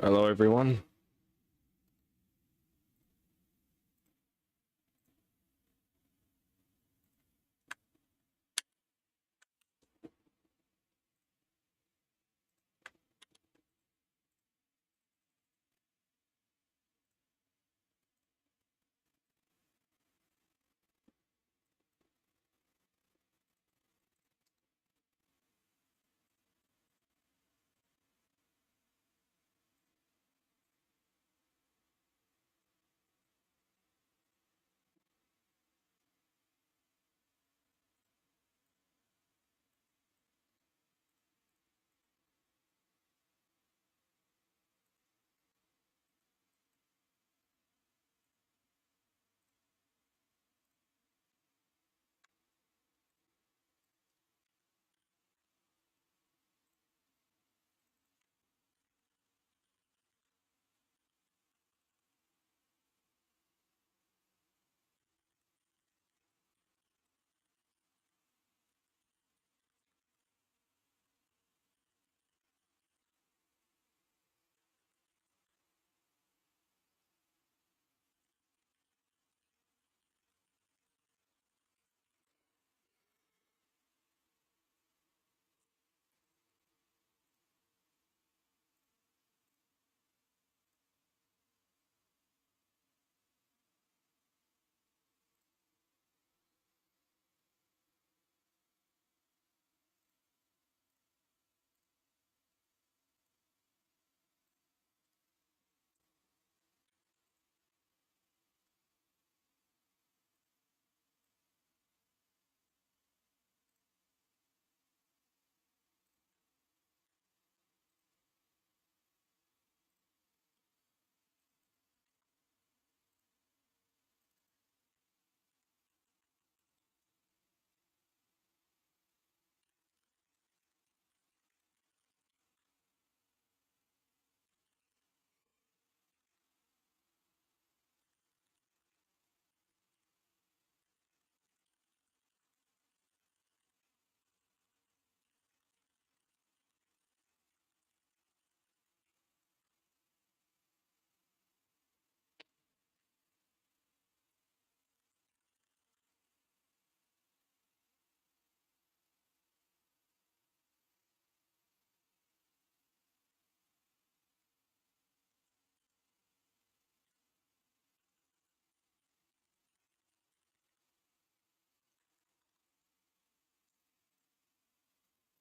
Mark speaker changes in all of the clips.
Speaker 1: Hello, everyone.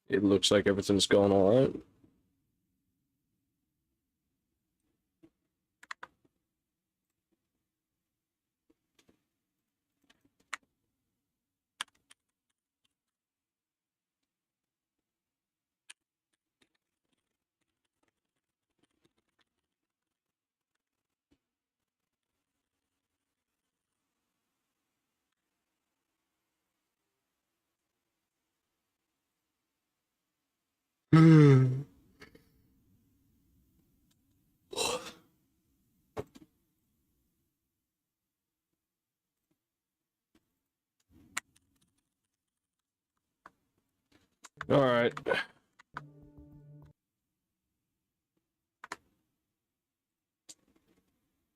Speaker 1: It looks like everything's going all right. All right.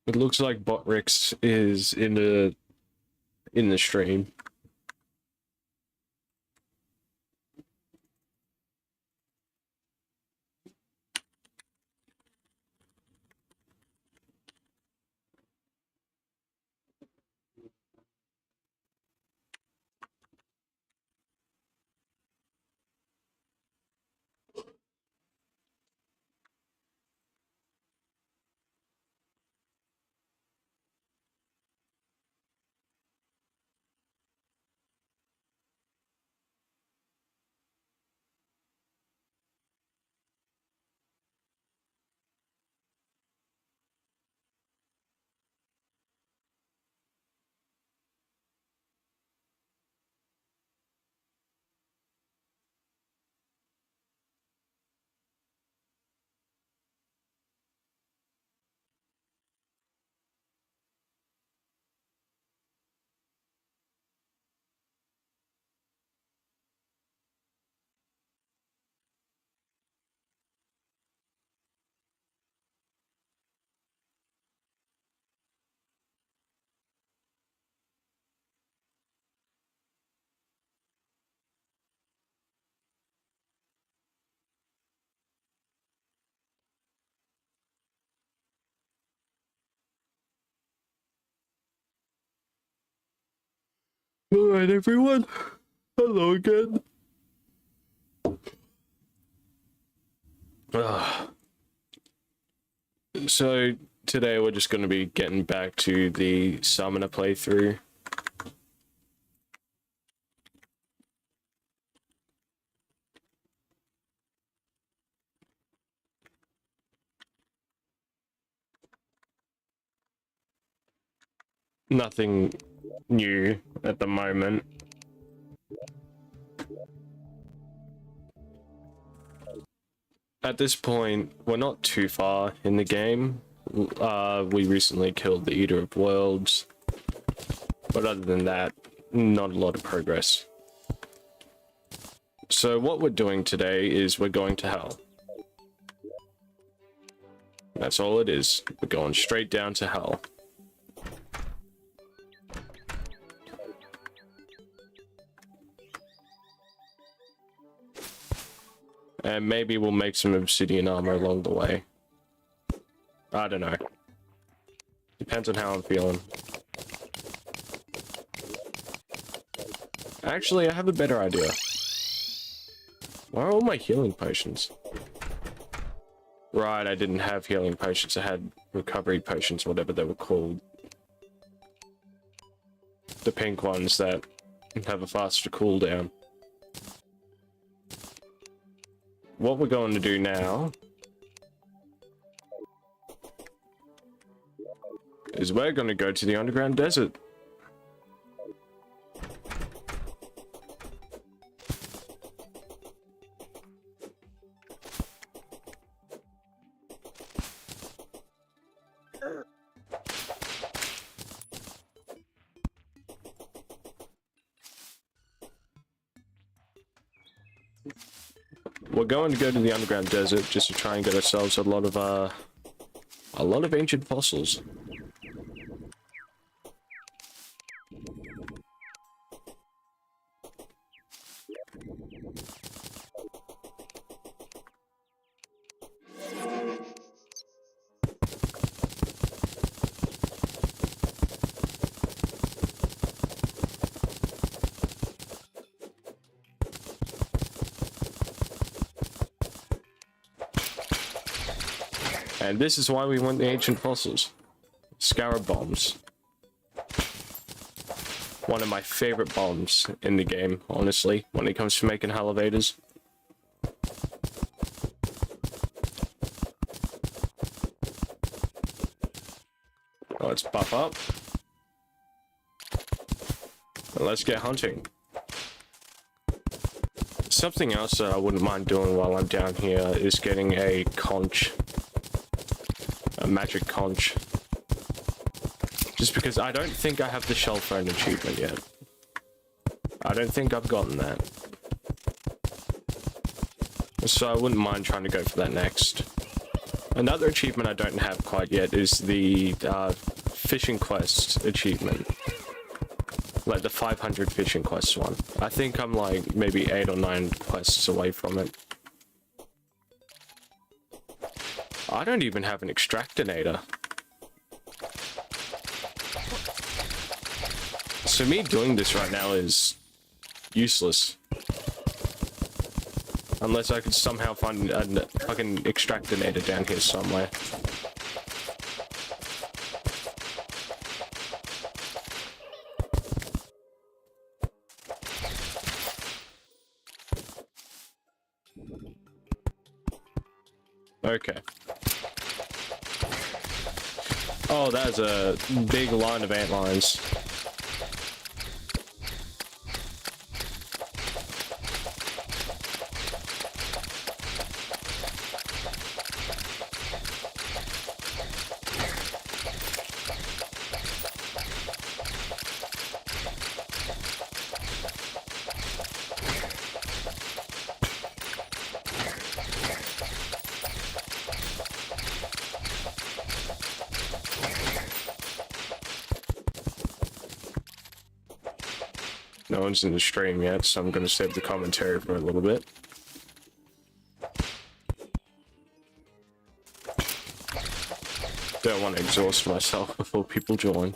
Speaker 1: It looks like Botrix is in the stream. Alright, everyone. Hello again. So, today we're just going to be getting back to the Summoner playthrough. Nothing new at the moment. At this point, we're not too far in the game. We recently killed the Eater of Worlds, but other than that, not a lot of progress. So what we're doing today is we're going to hell. That's all it is. We're going straight down to hell. And maybe we'll make some obsidian armor along the way. I don't know. Depends on how I'm feeling. Actually, I have a better idea. Where are all my healing potions? Right, I didn't have healing potions. I had recovery potions, whatever they were called. The pink ones that have a faster cooldown. What we're going to do now is we're going to go to the underground desert. We're going to go to the underground desert just to try and get ourselves a lot of ancient fossils. And this is why we want the ancient fossils. Scarab bombs. One of my favorite bombs in the game, honestly, when it comes to making elevators. Let's buff up. And let's get hunting. Something else that I wouldn't mind doing while I'm down here is getting a conch. A magic conch. Just because I don't think I have the shell phone achievement yet. I don't think I've gotten that. So I wouldn't mind trying to go for that next. Another achievement I don't have quite yet is the fishing quest achievement. Like the 500 fishing quests one. I think I'm like maybe 8 or 9 quests away from it. I don't even have an extractinator. So me doing this right now is useless. Unless I could somehow find a fucking extractinator down here somewhere. Okay. Oh, that's a big line of antlions. No one's in the stream yet, so I'm going to save the commentary for a little bit. Don't want to exhaust myself before people join.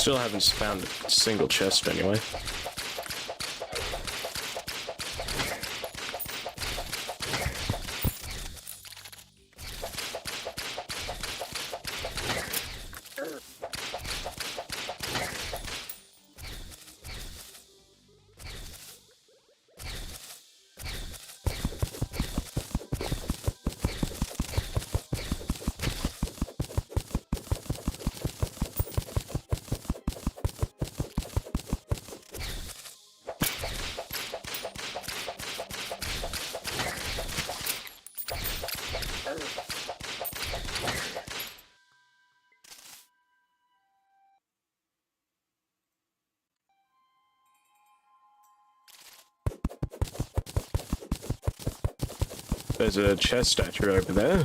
Speaker 1: Still haven't found a single chest anyway. There's a chest statue over there.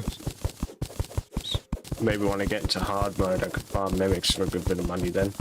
Speaker 1: Maybe when I get into hard mode, I could farm mimics for a good bit of money then.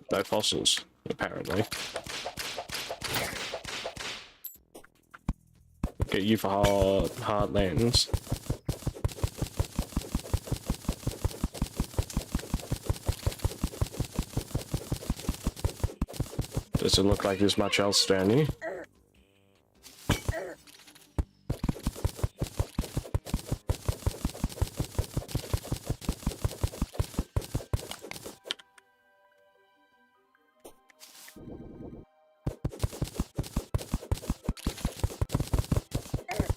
Speaker 1: No fossils, apparently. Get you for hard lands. Doesn't look like there's much else down here.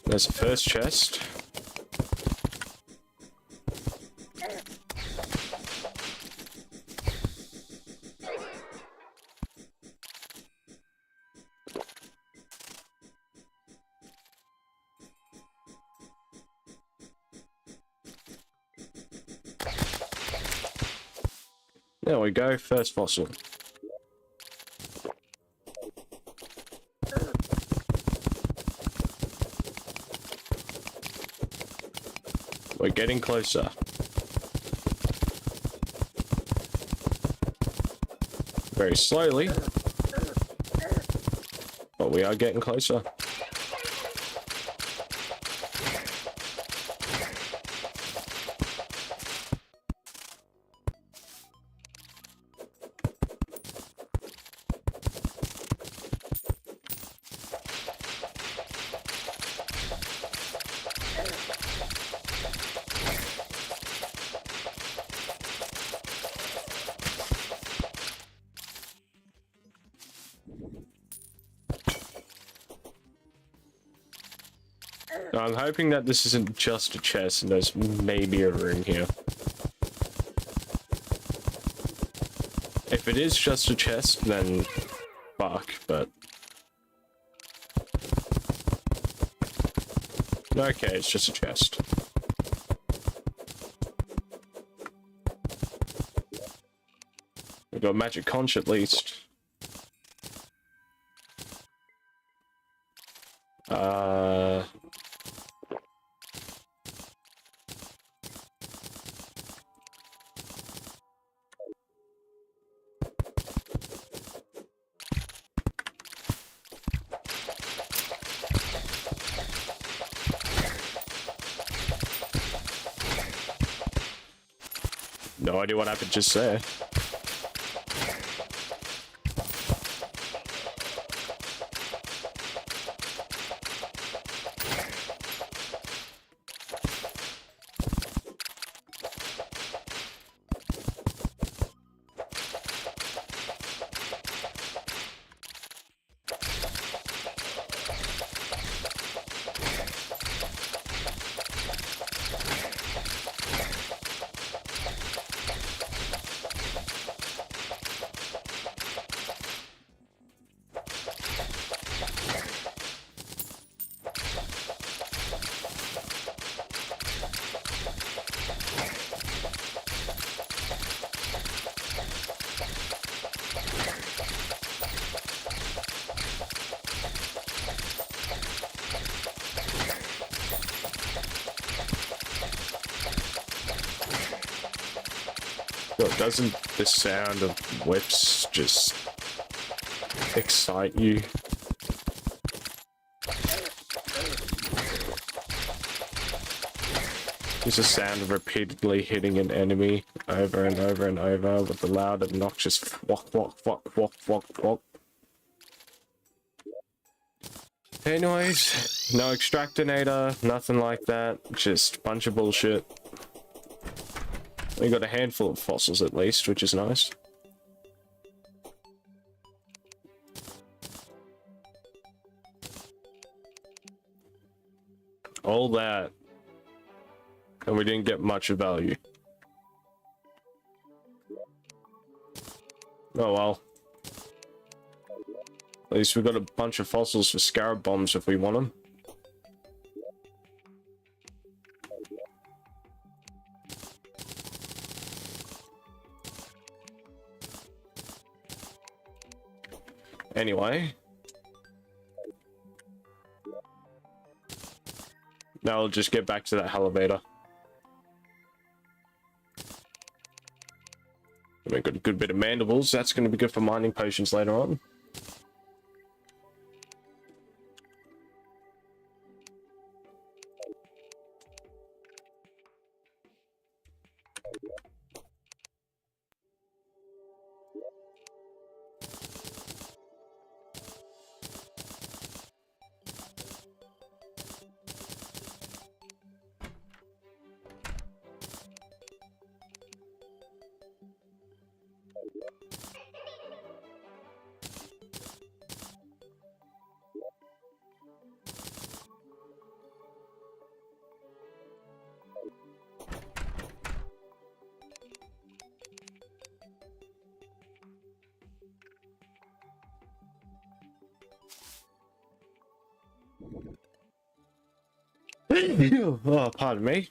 Speaker 1: There's the first chest. There we go, first fossil. We're getting closer. Very slowly, but we are getting closer. I'm hoping that this isn't just a chest and there's maybe a room here. If it is just a chest, then fuck, but... Okay, it's just a chest. We've got a magic conch at least. No idea what happened just there. Yo, doesn't the sound of whips just excite you? It's the sound of repeatedly hitting an enemy over and over and over with the loud, obnoxious wok wok wok wok wok wok. Anyways, no extractinator, nothing like that. Just a bunch of bullshit. We got a handful of fossils at least, which is nice. All that. And we didn't get much of value. Oh well. At least we got a bunch of fossils for scarab bombs if we want them. Anyway. Now I'll just get back to that elevator. We got a good bit of mandibles. That's going to be good for mining potions later on. Oh, pardon me.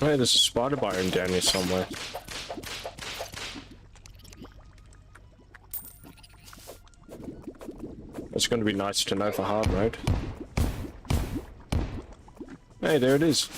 Speaker 1: Hey, there's a spider biome down here somewhere. It's going to be nice to know for hard mode. Hey, there it is.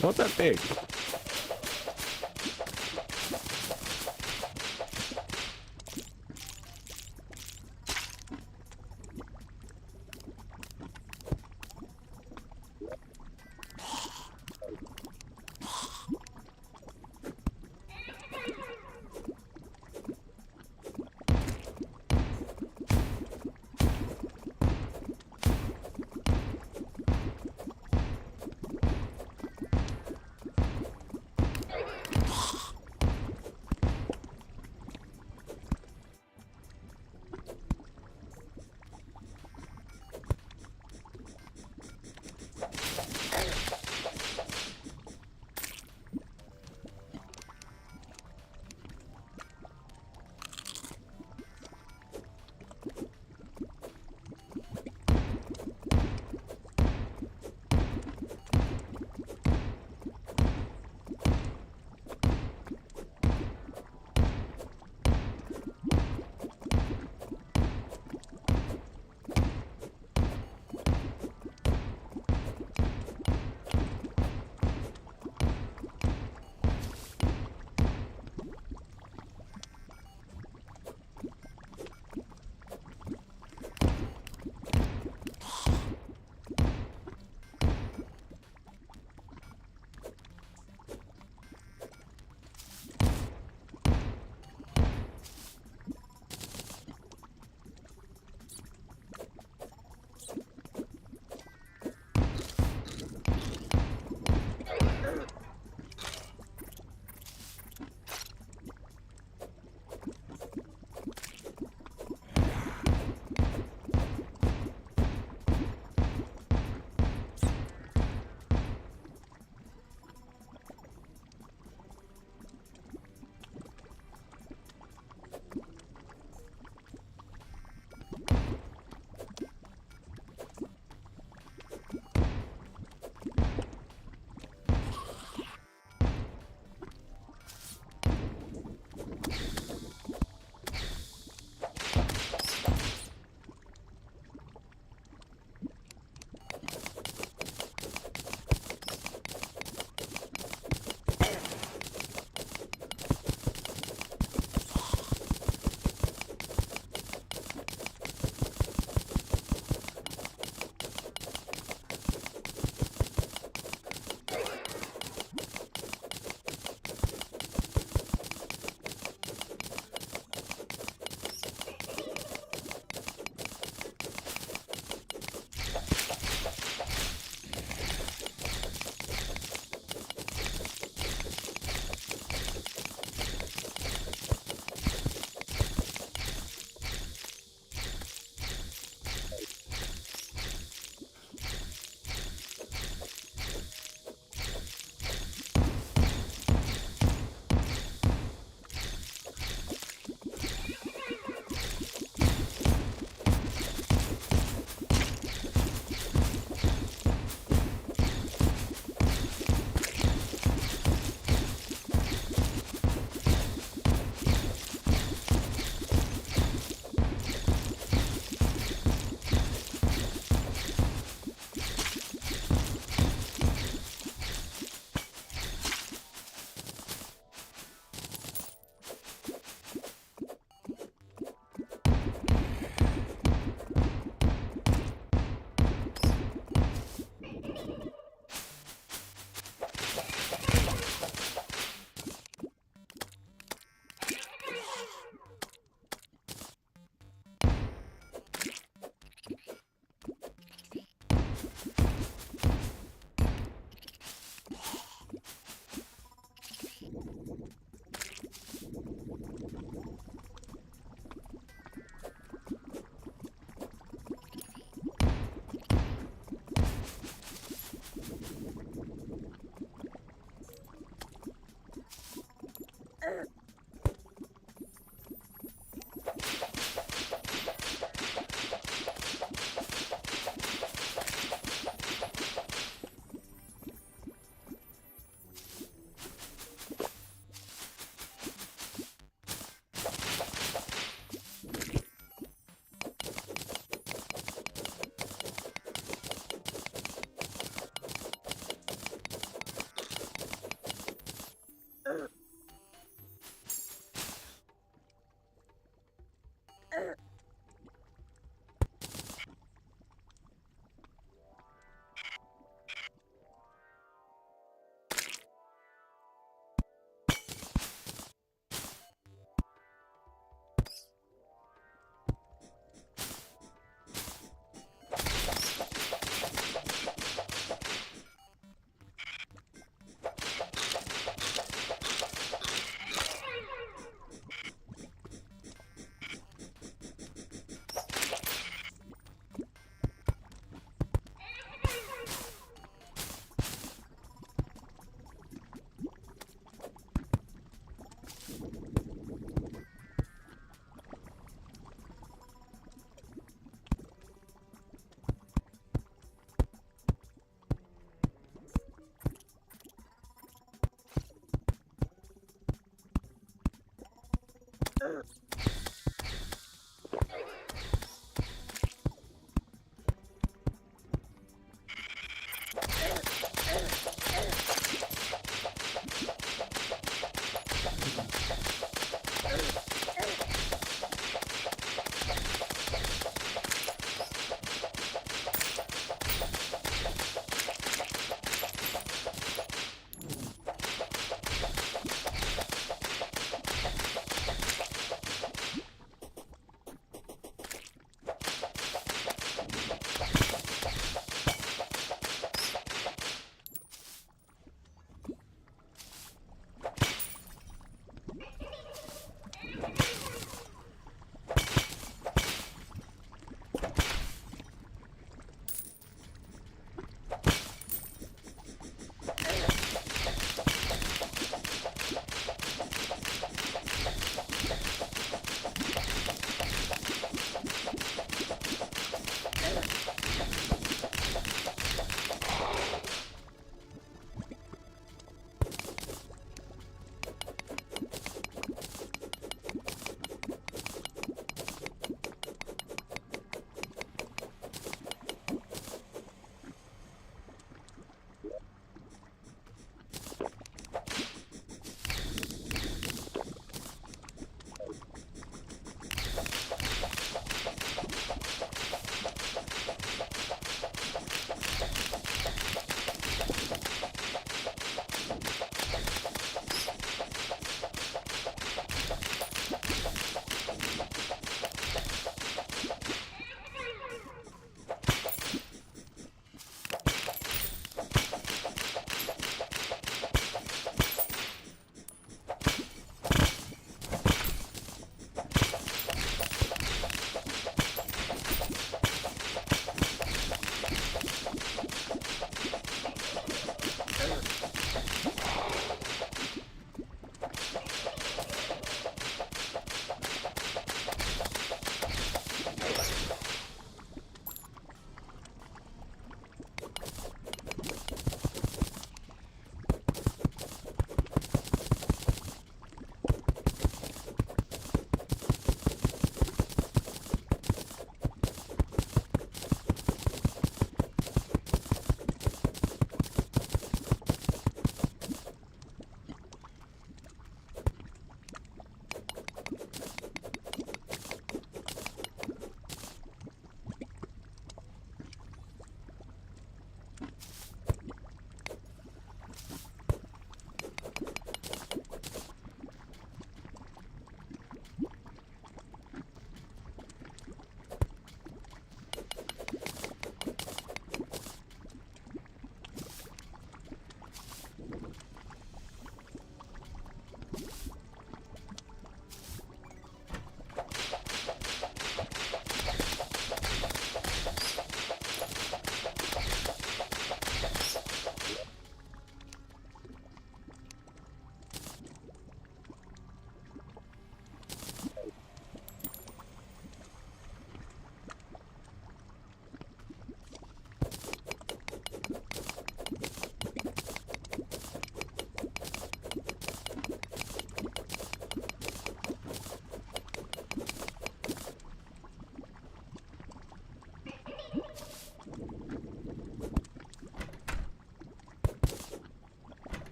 Speaker 1: Not that big.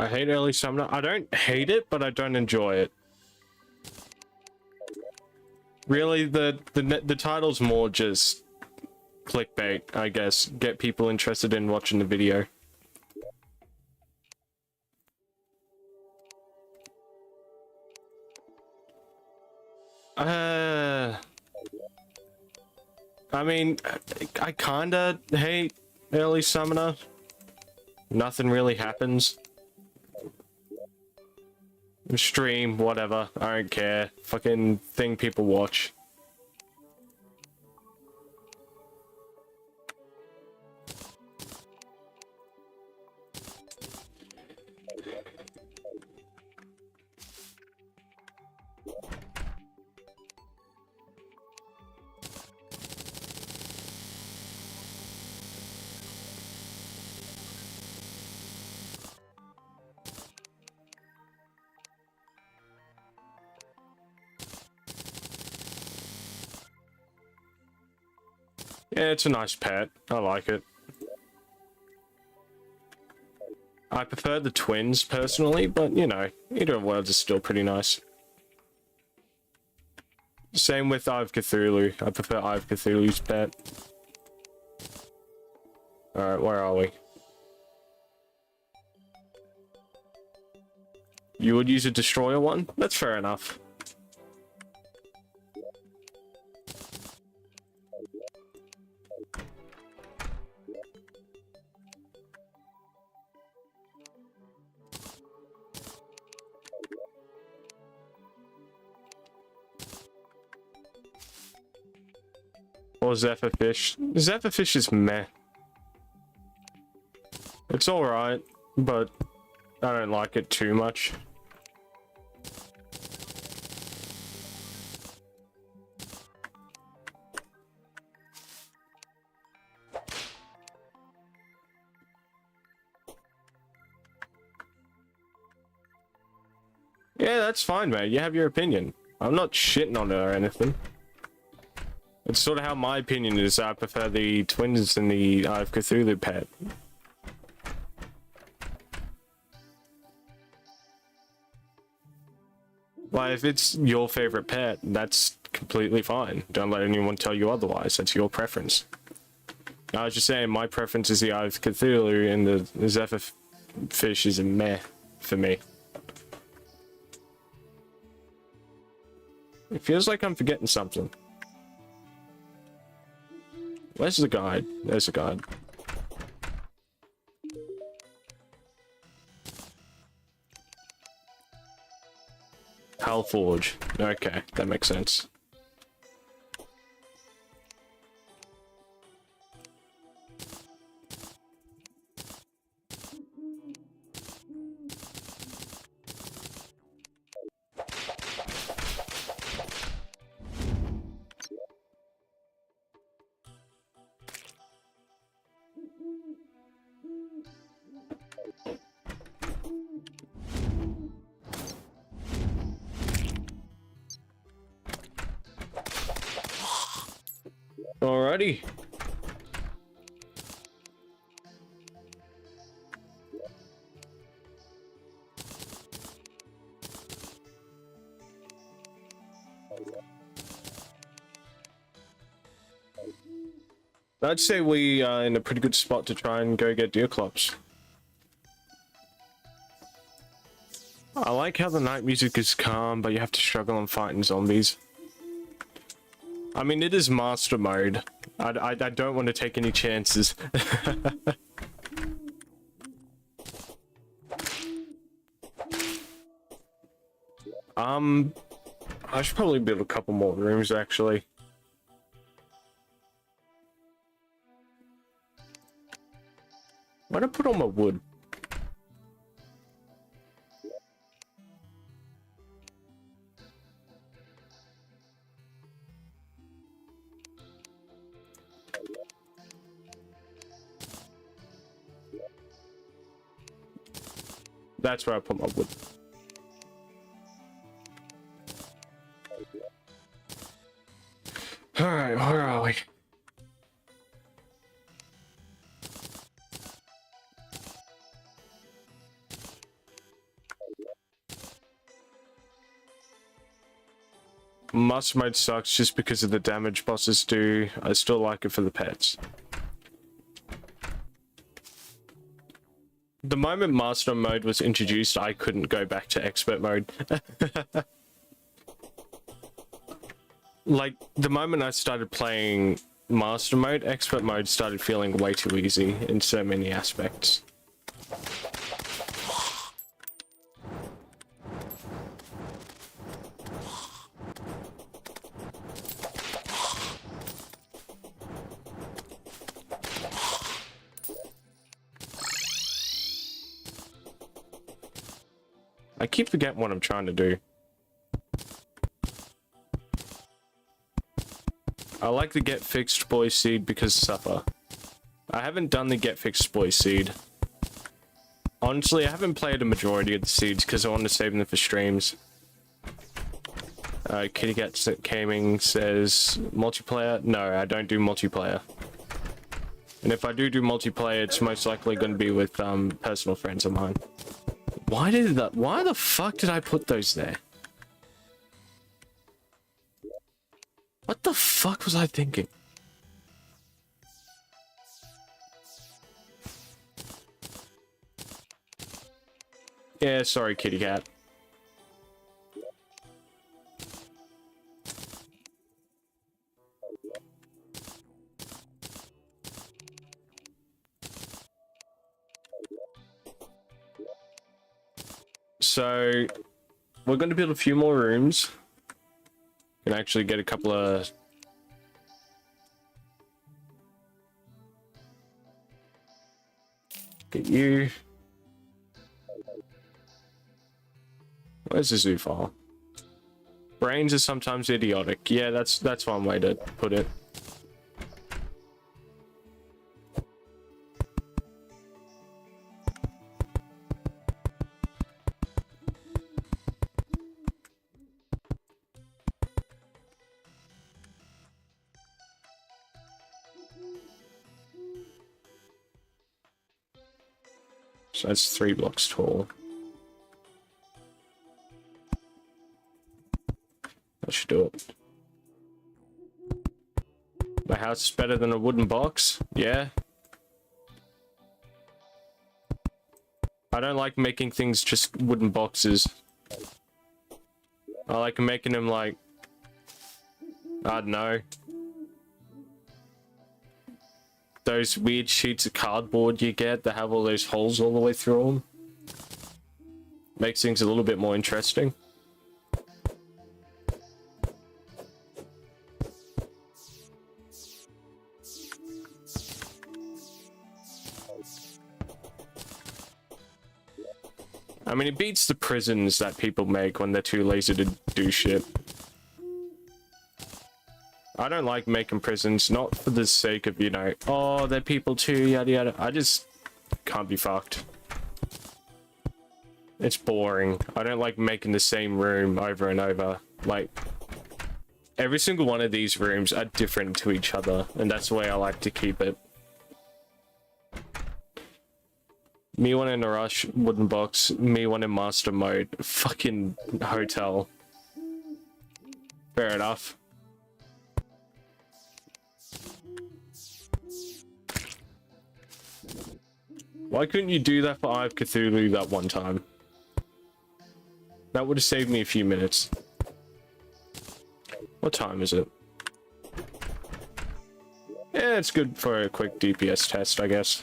Speaker 1: I hate early summoner. I don't hate it, but I don't enjoy it. Really, the title's more just clickbait, I guess. Get people interested in watching the video. I mean, I kinda hate early summoner. Nothing really happens. Stream, whatever. I don't care. Fucking thing people watch. Yeah, it's a nice pet. I like it. I prefer the twins, personally, but, you know, either of worlds is still pretty nice. Same with Eye of Cthulhu. I prefer Eye of Cthulhu's pet. Alright, where are we? You would use a destroyer one? That's fair enough. Or Zephyrfish. Zephyrfish is meh. It's alright, but I don't like it too much. Yeah, that's fine, mate. You have your opinion. I'm not shitting on it or anything. It's sort of how my opinion is. I prefer the twins and the Eye of Cthulhu pet. Like, if it's your favorite pet, that's completely fine. Don't let anyone tell you otherwise. That's your preference. I was just saying, my preference is the Eye of Cthulhu, and the Zephyrfish is a meh for me. It feels like I'm forgetting something. Where's the guide? There's the guide. Hellforge. Okay, that makes sense. Alrighty. I'd say we are in a pretty good spot to try and go get deer clubs. I like how the night music is calm, but you have to struggle on fighting zombies. I mean, it is master mode. I don't want to take any chances. I should probably build a couple more rooms, actually. Why'd I put all my wood? That's where I put my wood. Alright, where are we? Master mode sucks just because of the damage bosses do. I still like it for the pets. The moment master mode was introduced, I couldn't go back to expert mode. Like, the moment I started playing master mode, expert mode started feeling way too easy in so many aspects. I keep forgetting what I'm trying to do. I like the get fixed boy seed because supper. I haven't done the get fixed boy seed. Honestly, I haven't played a majority of the seeds because I want to save them for streams. Kitty Cat Gaming says multiplayer. No, I don't do multiplayer. And if I do multiplayer, it's most likely going to be with personal friends of mine. Why the fuck did I put those there? What the fuck was I thinking? Yeah, sorry, kitty cat. So, we're going to build a few more rooms. Can actually get a couple of... Get you. Where's the zoo file? Brains are sometimes idiotic. Yeah, that's one way to put it. So that's 3 blocks tall. I should do it. My house is better than a wooden box? Yeah. I don't like making things just wooden boxes. I like making them like... I don't know. Those weird sheets of cardboard you get that have all those holes all the way through them. Makes things a little bit more interesting. I mean, it beats the prisons that people make when they're too lazy to do shit. I don't like making prisons, not for the sake of, you know, oh, they're people too, yada yada. I just can't be fucked. It's boring. I don't like making the same room over and over. Like, every single one of these rooms are different to each other, and that's the way I like to keep it. Me one in a rush, wooden box. Me one in master mode. Fucking hotel. Fair enough. Why couldn't you do that for Eye of Cthulhu that one time? That would have saved me a few minutes. What time is it? Yeah, it's good for a quick DPS test, I guess.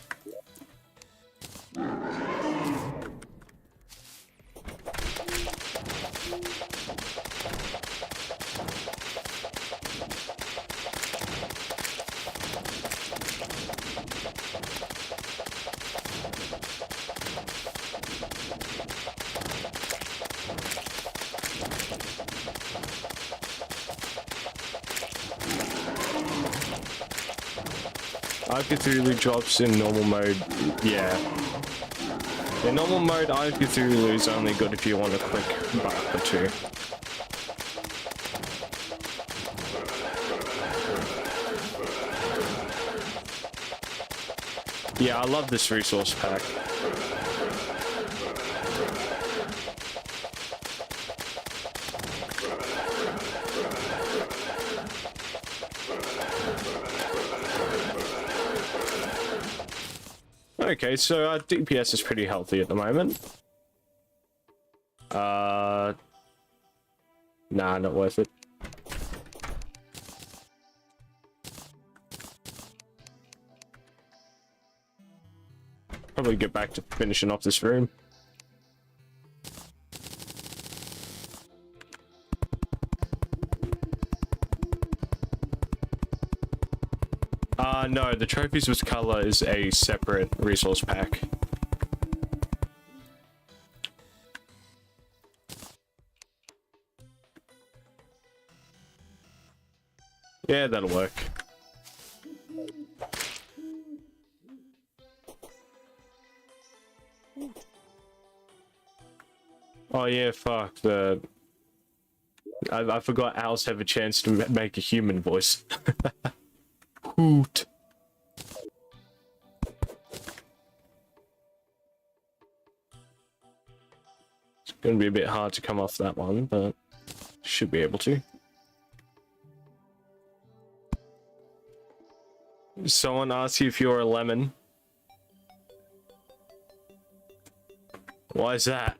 Speaker 1: Eye of Cthulhu drops in normal mode, yeah. In normal mode, Eye of Cthulhu is only good if you want a quick buck or two. Yeah, I love this resource pack. Okay, so our DPS is pretty healthy at the moment. Nah, not worth it. Probably get back to finishing off this room. No, the trophies with color is a separate resource pack. Yeah, that'll work. Oh yeah, fuck, I forgot owls have a chance to make a human voice. Hoot. It's gonna be a bit hard to come off that one, but should be able to. Someone asks you if you're a lemon. Why is that?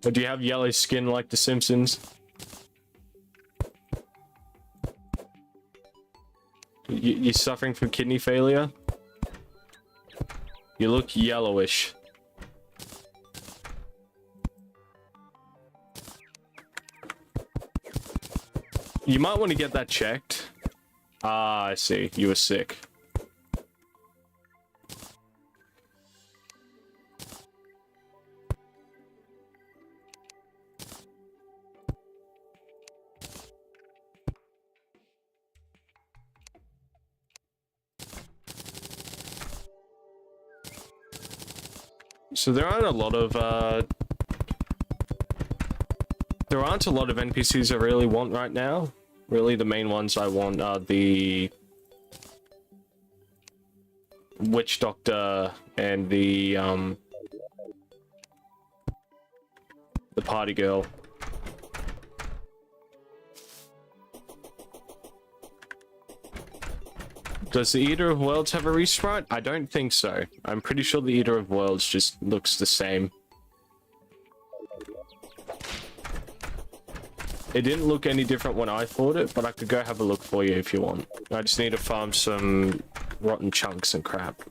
Speaker 1: Or do you have yellow skin like The Simpsons? You're suffering from kidney failure? You look yellowish. You might want to get that checked. Ah, I see. You were sick. So there aren't a lot of NPCs I really want right now. Really, the main ones I want are the Witch Doctor and the Party Girl. Does the Eater of Worlds have a resprite? I don't think so. I'm pretty sure the Eater of Worlds just looks the same. It didn't look any different when I fought it, but I could go have a look for you if you want. I just need to farm some rotten chunks and crap.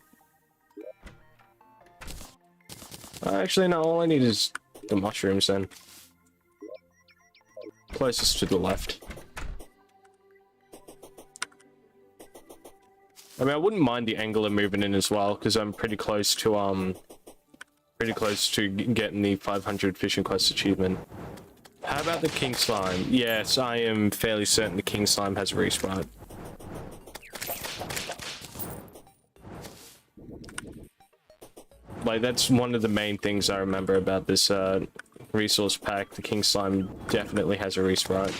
Speaker 1: Actually, no, all I need is the mushrooms then. Closest to the left. I mean, I wouldn't mind the angler moving in as well, because I'm pretty close to getting the 500 fishing quest achievement. How about the king slime? Yes, I am fairly certain the king slime has a respawn. Like, that's one of the main things I remember about this resource pack. The king slime definitely has a respawn.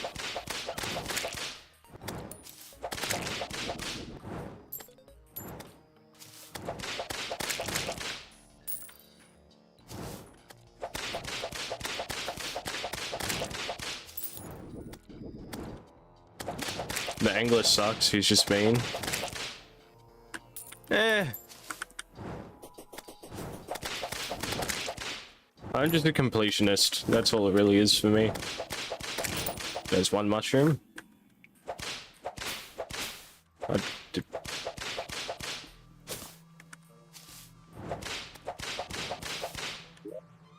Speaker 1: The angler sucks, he's just mean. I'm just a completionist, that's all it really is for me. There's one mushroom.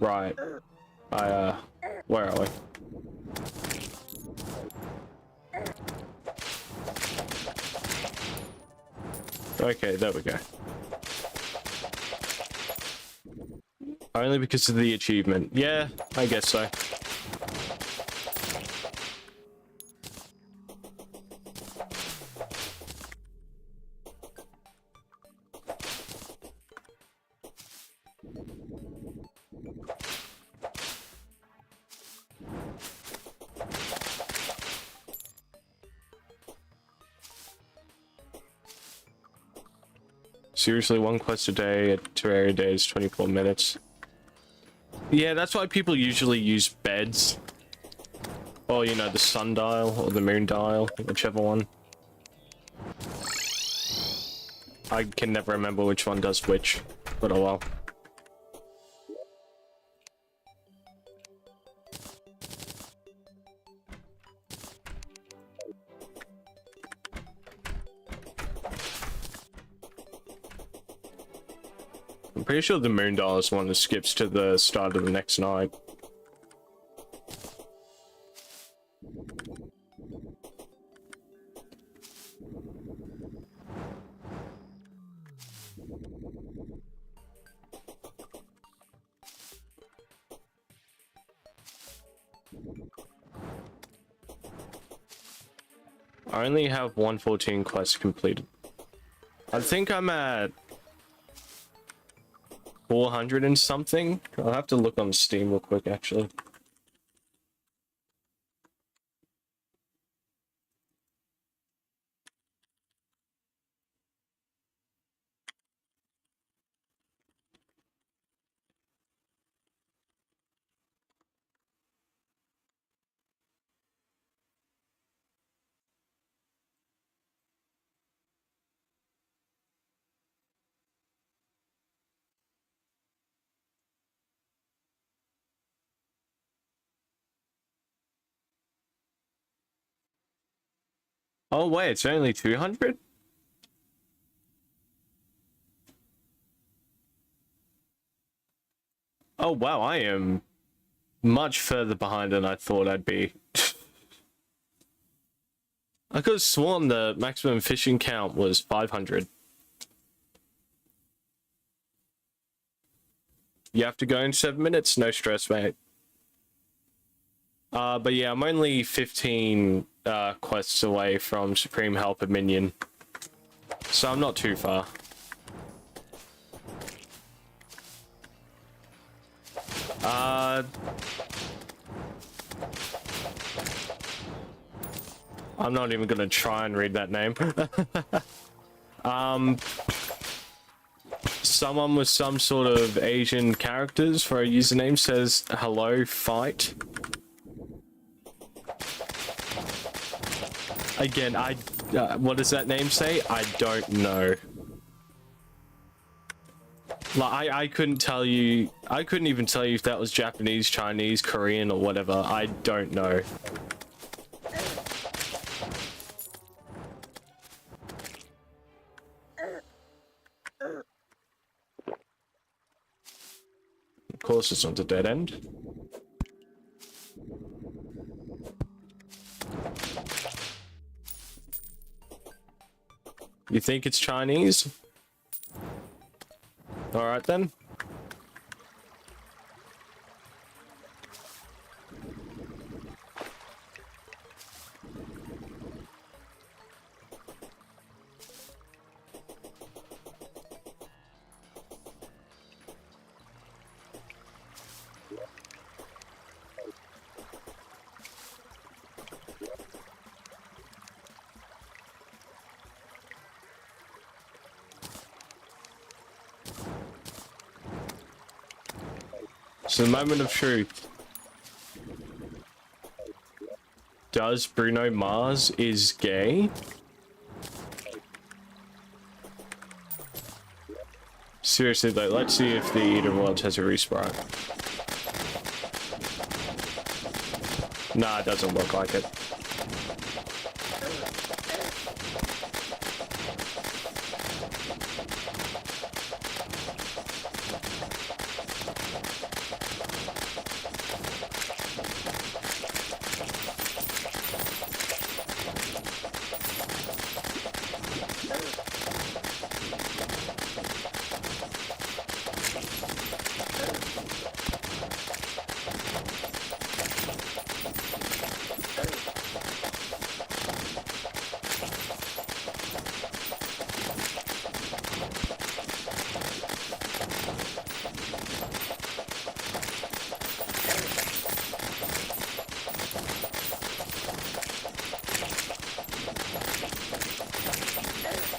Speaker 1: Right. Where are we? Okay, there we go. Only because of the achievement. Yeah, I guess so. Seriously, one quest a day at Terraria day is 24 minutes. Yeah, that's why people usually use beds. Or, you know, the sundial or the moon dial, whichever one. I can never remember which one does which, but oh well. I'm pretty sure the moon dial is one that skips to the start of the next night. I only have 114 quests completed. I think I'm at 400 and something. I'll have to look on Steam real quick, actually. Oh wait, it's only 200? Oh wow, I am much further behind than I thought I'd be. I could have sworn the maximum fishing count was 500. You have to go in 7 minutes, no stress, mate. But yeah, I'm only 15 quests away from Supreme Helper Minion. So I'm not too far. I'm not even gonna try and read that name. Someone with some sort of Asian characters for a username says, hello, fight. Again, what does that name say? I don't know. Like, I couldn't tell you, I couldn't even tell you if that was Japanese, Chinese, Korean, or whatever. I don't know. Of course, it's not a dead end. You think it's Chinese? Alright then. It's the moment of truth. Does Bruno Mars is gay? Seriously though, let's see if the Eater World has a respawn. Nah, it doesn't look like it.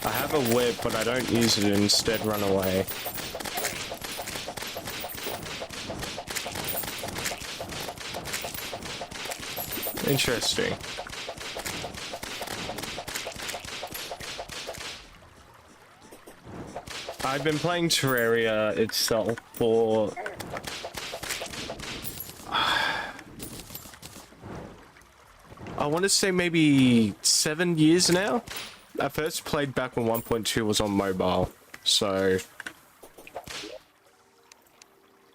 Speaker 1: I have a whip, but I don't use it and instead run away. Interesting. I've been playing Terraria itself for... I want to say maybe 7 years now. I first played back when 1.2 was on mobile, so...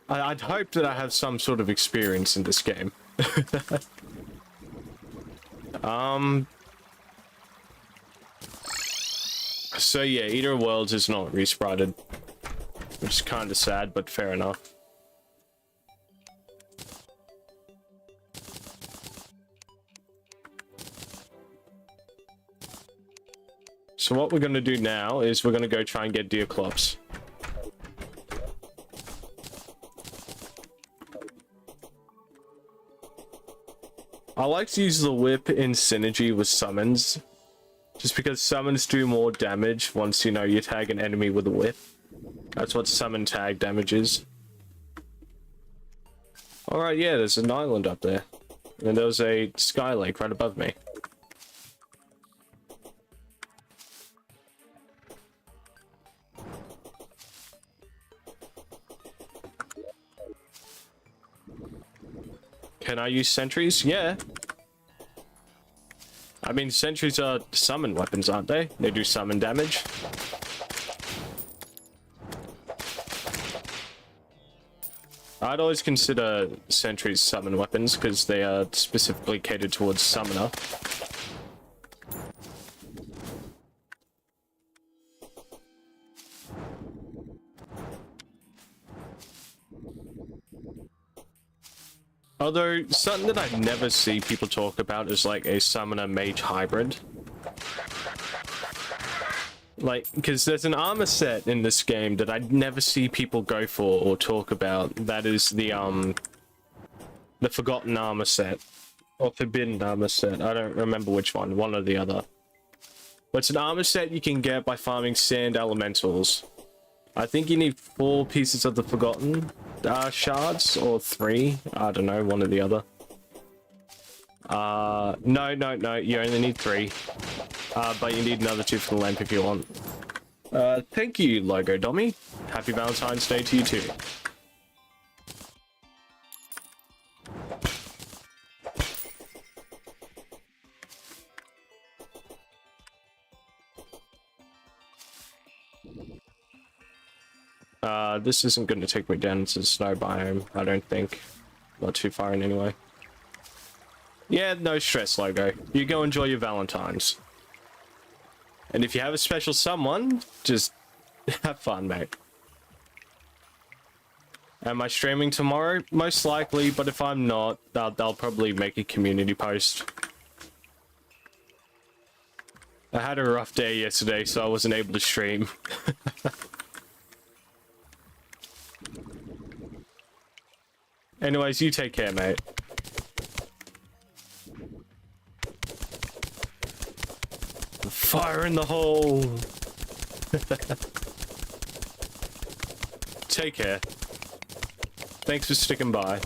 Speaker 1: I'd hope that I have some sort of experience in this game. So yeah, Eater of Worlds is not resprouted, which is kind of sad, but fair enough. So what we're going to do now is we're going to go try and get deer clops. I like to use the whip in synergy with summons, just because summons do more damage once, you know, you tag an enemy with a whip. That's what summon tag damage is. Alright, yeah, there's an island up there. And there's a sky lake right above me. Can I use sentries? Yeah. I mean, sentries are summon weapons, aren't they? They do summon damage. I'd always consider sentries summon weapons because they are specifically catered towards summoner. Although, something that I never see people talk about is like a summoner mage hybrid. Like, because there's an armor set in this game that I never see people go for or talk about. That is the Forgotten armor set. Or Forbidden armor set. I don't remember which one or the other. But it's an armor set you can get by farming sand elementals. I think you need 4 pieces of the Forgotten shards, or 3. I don't know, one or the other. No, you only need 3. But you need another 2 for the lamp if you want. Thank you, Logo Dommy. Happy Valentine's Day to you too. This isn't going to take me down to the snow biome, I don't think. Not too far in anyway. Yeah, no stress, Logo. You go enjoy your Valentine's. And if you have a special someone, just have fun, mate. Am I streaming tomorrow? Most likely, but if I'm not, they'll probably make a community post. I had a rough day yesterday, so I wasn't able to stream. Anyways, you take care, mate. Fire in the hole! Take care. Thanks for sticking by.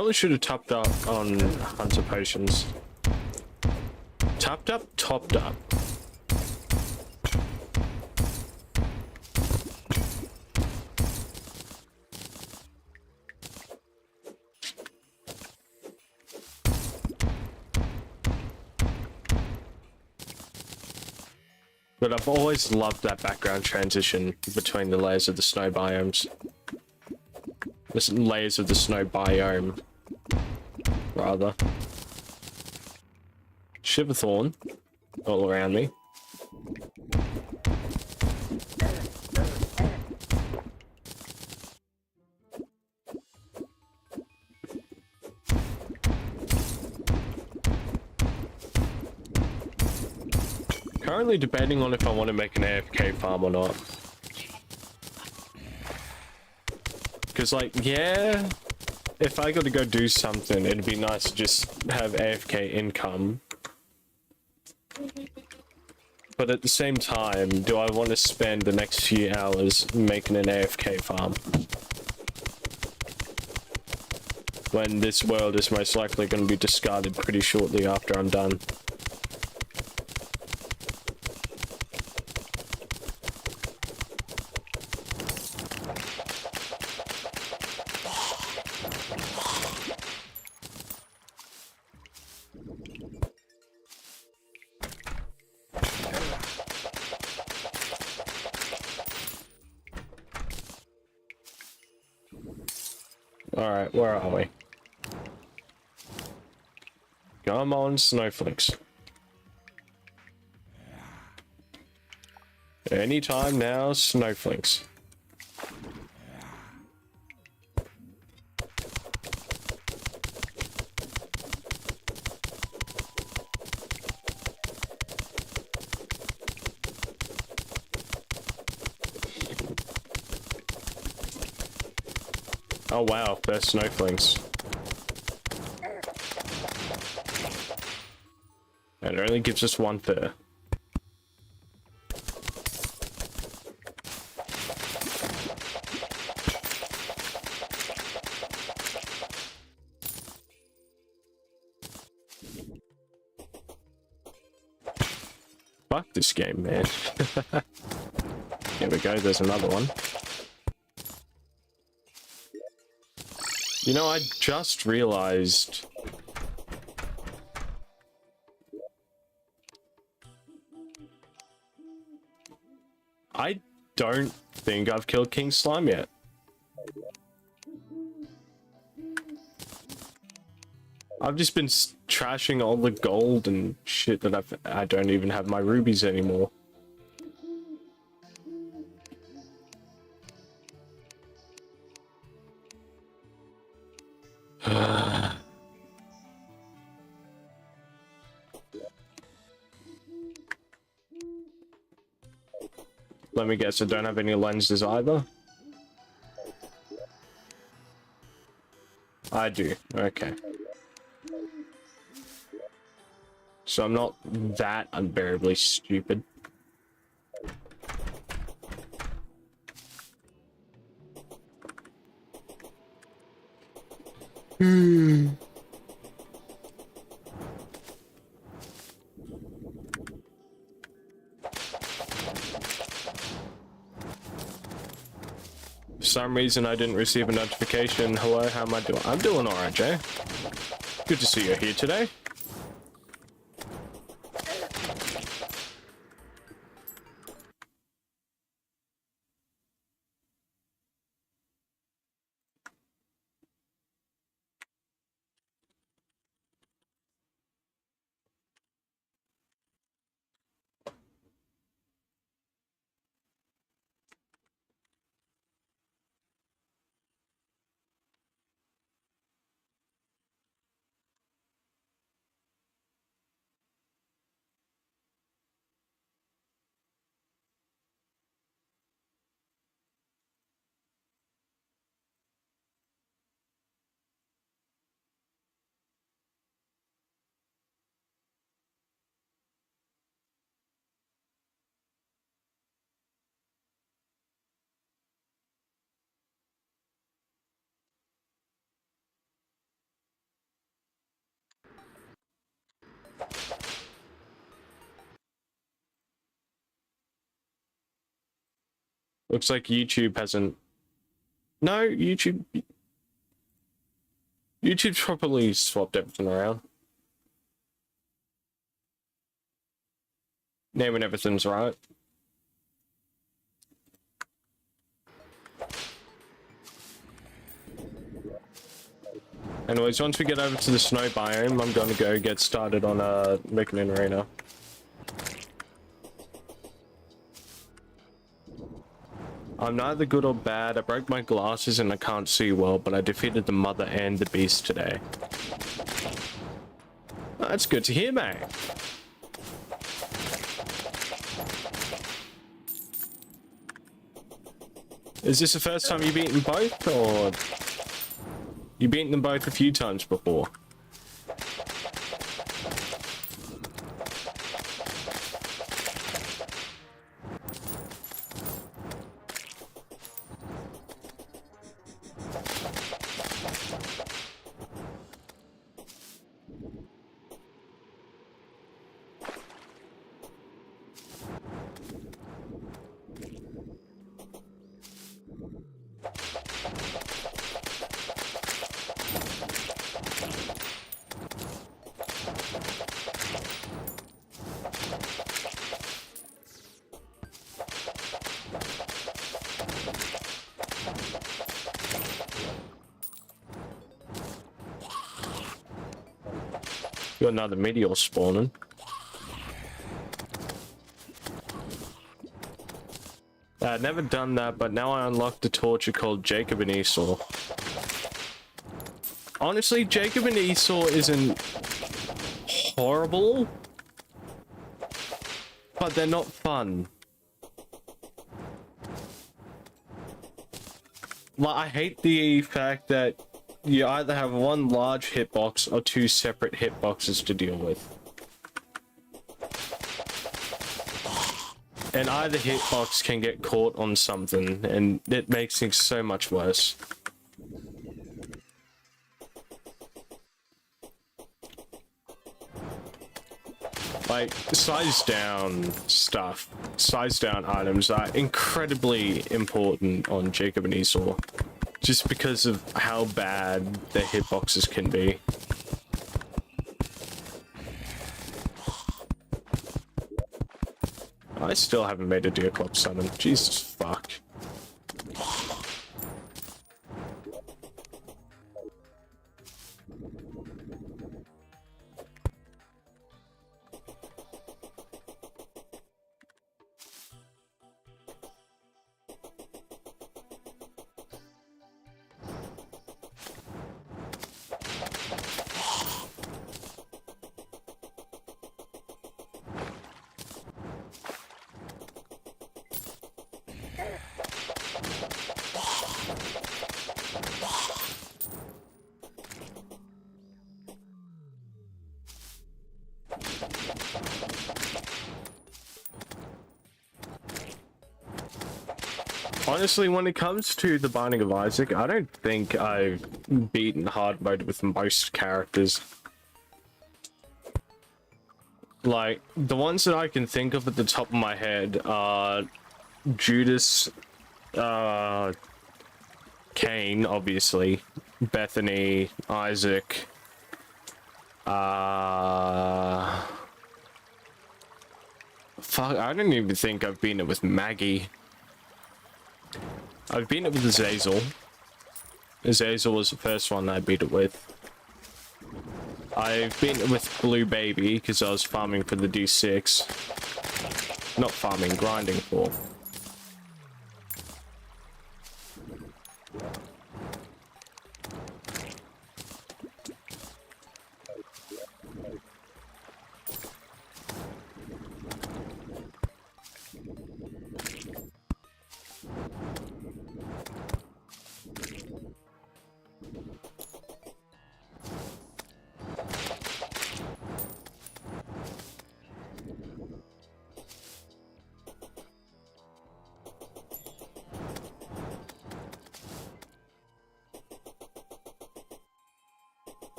Speaker 1: Probably should have topped up on hunter potions. Topped up, topped up. But I've always loved that background transition between the layers of the snow biomes. The layers of the snow biome, rather. Shiverthorn all around me. Currently debating on if I want to make an AFK farm or not. Because, like, yeah, if I got to go do something, it'd be nice to just have AFK income. But at the same time, do I want to spend the next few hours making an AFK farm? When this world is most likely going to be discarded pretty shortly after I'm done. Alright, where are we? Come on, snowflakes. Anytime now, snowflakes. Oh wow, they're snowflakes. And it only gives us one there. Fuck this game, man. Here we go, there's another one. You know, I just realized... I don't think I've killed King Slime yet. I've just been trashing all the gold and shit that I don't even have my rubies anymore. Let me guess, I don't have any lenses either? I do, okay. So I'm not that unbearably stupid. For some reason I didn't receive a notification. Hello, how am I doing? I'm doing alright, Jay. Good to see you here today. Looks like YouTube hasn't... No, YouTube's probably swapped everything around. Now when everything's right. Anyways, once we get over to the snow biome, I'm gonna go get started on making an arena. I'm neither good or bad. I broke my glasses and I can't see well, but I defeated the mother and the beast today. That's good to hear, mate. Is this the first time you've beaten both, or you've beaten them both a few times before? Got another meteor spawning. I'd never done that, but now I unlocked a torture called Jacob and Esau. Honestly, Jacob and Esau isn't horrible, but they're not fun. Like, I hate the fact that you either have one large hitbox or two separate hitboxes to deal with. And either hitbox can get caught on something, and it makes things so much worse. Like, size down stuff, size down items are incredibly important on Jacob and Esau. Just because of how bad their hitboxes can be. I still haven't made a deer club summon. Jesus fuck. Honestly, when it comes to the Binding of Isaac, I don't think I've beaten hard mode with most characters. Like, the ones that I can think of at the top of my head are Judas, Cain, obviously, Bethany, Isaac, fuck, I don't even think I've beaten it with Maggie. I've beaten it with Azazel. Azazel was the first one I beat it with. I've beaten it with Blue Baby because I was farming for the D6. Not farming, grinding for.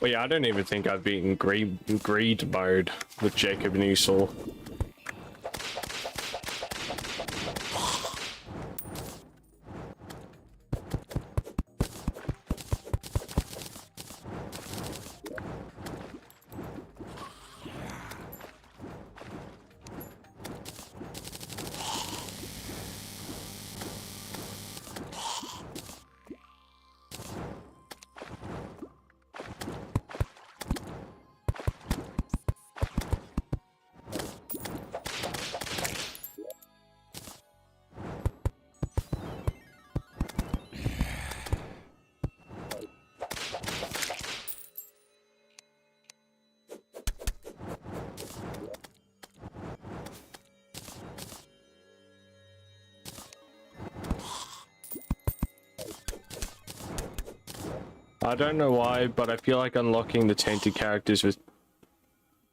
Speaker 1: Well, yeah, I don't even think I've beaten greed mode with Jacob and Esau. I don't know why, but I feel like unlocking the tainted characters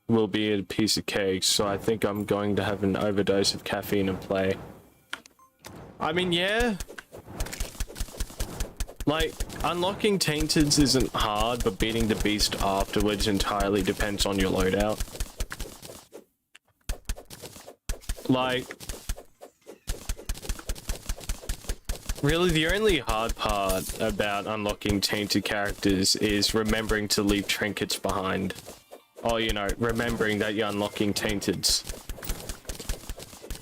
Speaker 1: will be a piece of cake, so I think I'm going to have an overdose of caffeine and play. I mean, yeah. Like, unlocking tainteds isn't hard, but beating the beast afterwards entirely depends on your loadout. Like, really, the only hard part about unlocking tainted characters is remembering to leave trinkets behind. Or, you know, remembering that you're unlocking tainteds.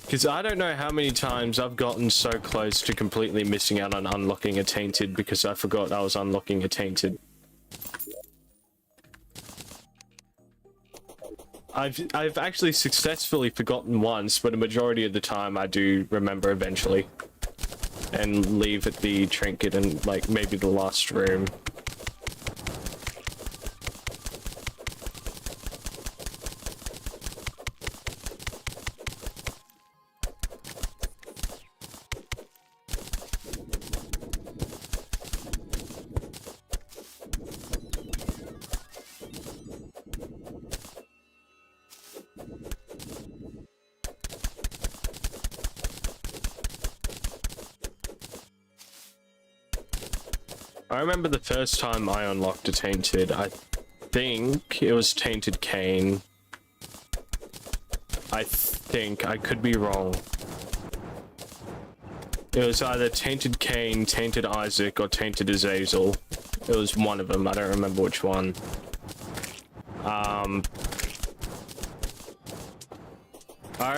Speaker 1: Because I don't know how many times I've gotten so close to completely missing out on unlocking a tainted because I forgot I was unlocking a tainted. I've actually successfully forgotten once, but a majority of the time I do remember eventually. And leave at the trinket and, like, maybe the last room. I remember the first time I unlocked a tainted, I think it was Tainted Cain. I think, I could be wrong. It was either Tainted Cain, Tainted Isaac, or Tainted Azazel. It was one of them, I don't remember which one. I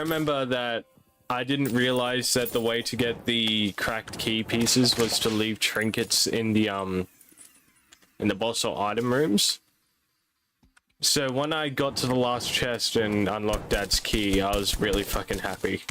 Speaker 1: remember that I didn't realize that the way to get the cracked key pieces was to leave trinkets in the boss or item rooms. So when I got to the last chest and unlocked Dad's key, I was really fucking happy.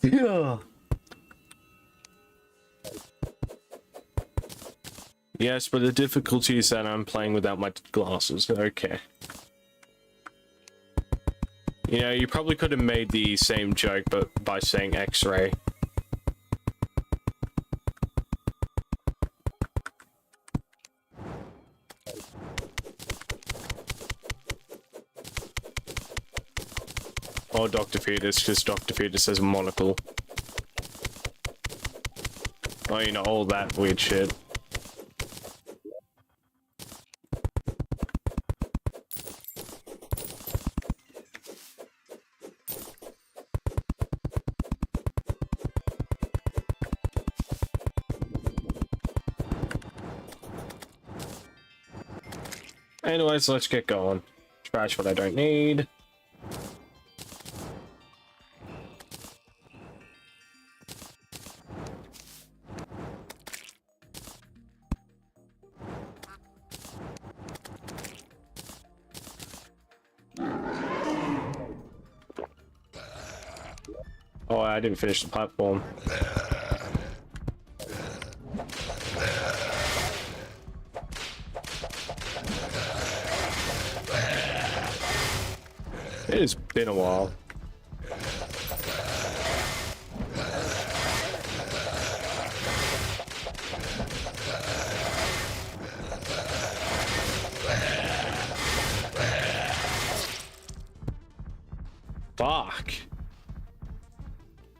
Speaker 1: Yeah. Yes, but the difficulty is that I'm playing without my glasses. Okay. You know, you probably could have made the same joke, but by saying X-ray. Or Dr. Fetus, because Dr. Fetus has a monocle. Oh, you know, all that weird shit. Anyways, let's get going. Trash what I don't need. Oh, I didn't finish the platform. It has been a while. Fuck.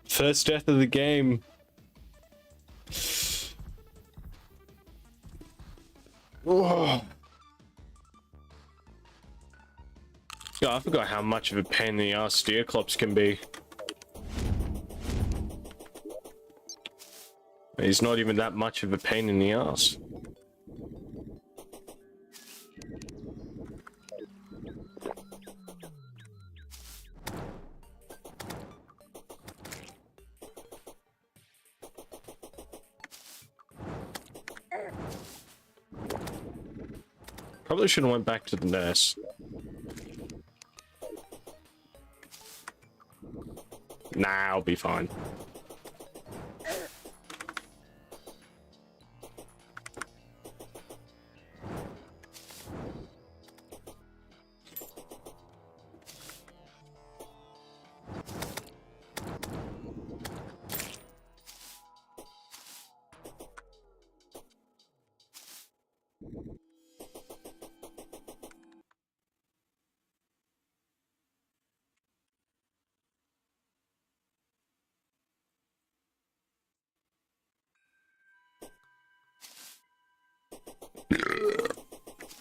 Speaker 1: First death of the game. Whoa. God, I forgot how much of a pain in the ass Deerclops can be. He's not even that much of a pain in the ass. Probably should have went back to the nurse. Nah, I'll be fine.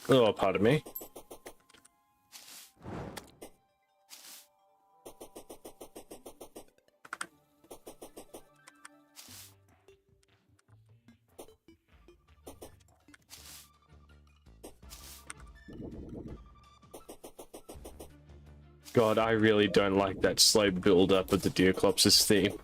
Speaker 1: Oh, pardon me. God, I really don't like that slow build-up of the Deerclops' theme.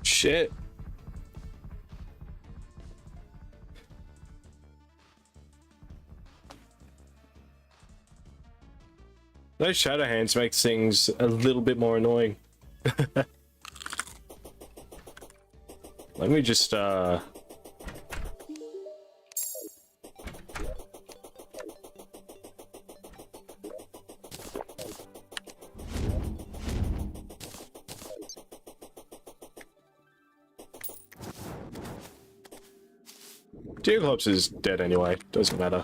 Speaker 1: Shit. Those shadow hands make things a little bit more annoying. Let me just Deoclops is dead anyway, doesn't matter.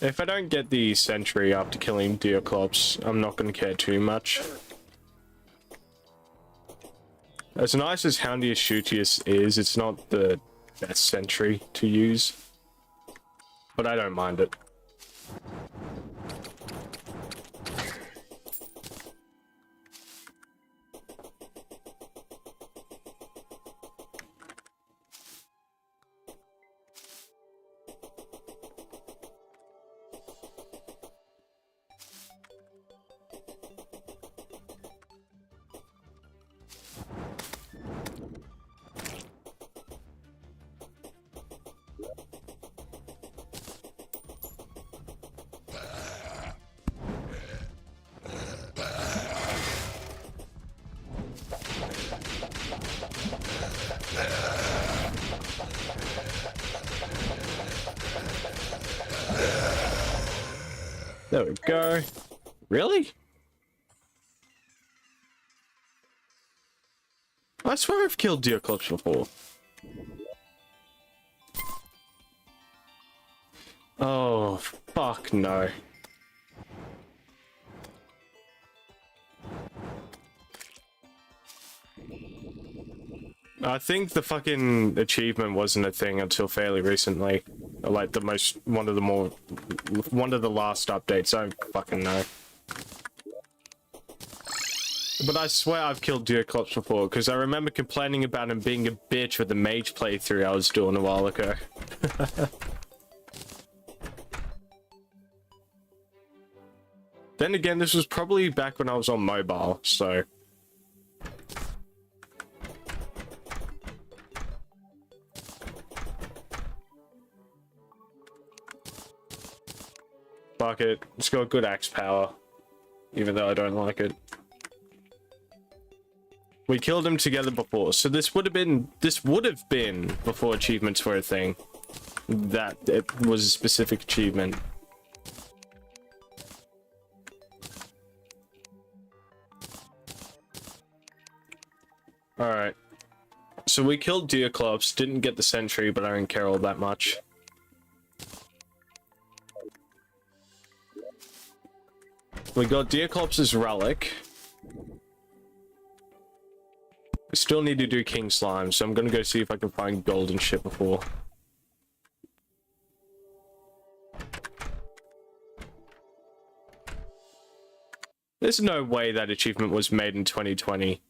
Speaker 1: If I don't get the sentry after killing Deoclops, I'm not going to care too much. As nice as Houndius Shootius is, it's not the best sentry to use. But I don't mind it. There we go. Really? I swear I've killed Deoclops before. Oh, fuck no. I think the fucking achievement wasn't a thing until fairly recently. Like one of the last updates, I don't fucking know. But I swear I've killed Deoclops before, because I remember complaining about him being a bitch with the mage playthrough I was doing a while ago. Then again, this was probably back when I was on mobile, so... Fuck it. It's got good axe power. Even though I don't like it. We killed him together before, so this would have been before achievements were a thing. That it was a specific achievement. Alright. So we killed Deoclops, didn't get the sentry, but I don't care all that much. We got Deoclops' relic. I still need to do King Slime, so I'm gonna go see if I can find gold and shit before. There's no way that achievement was made in 2020.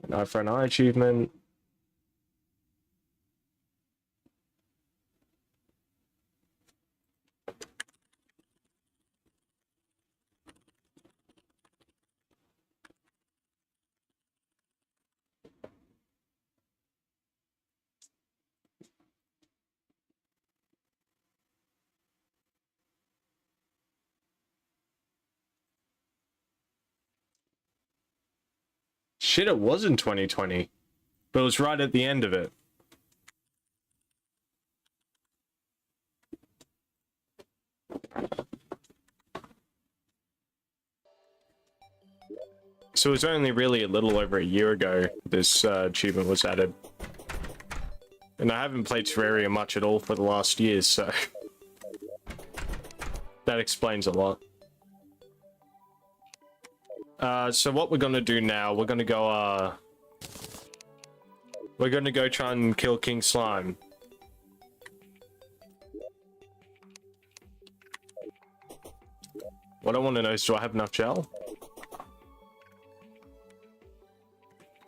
Speaker 1: An eye for an eye achievement. Shit, it was in 2020. But it was right at the end of it. So it was only really a little over a year ago this achievement was added. And I haven't played Terraria much at all for the last year, so... that explains a lot. So what we're gonna do now, we're gonna go try and kill King Slime. What I want to know is, do I have enough gel?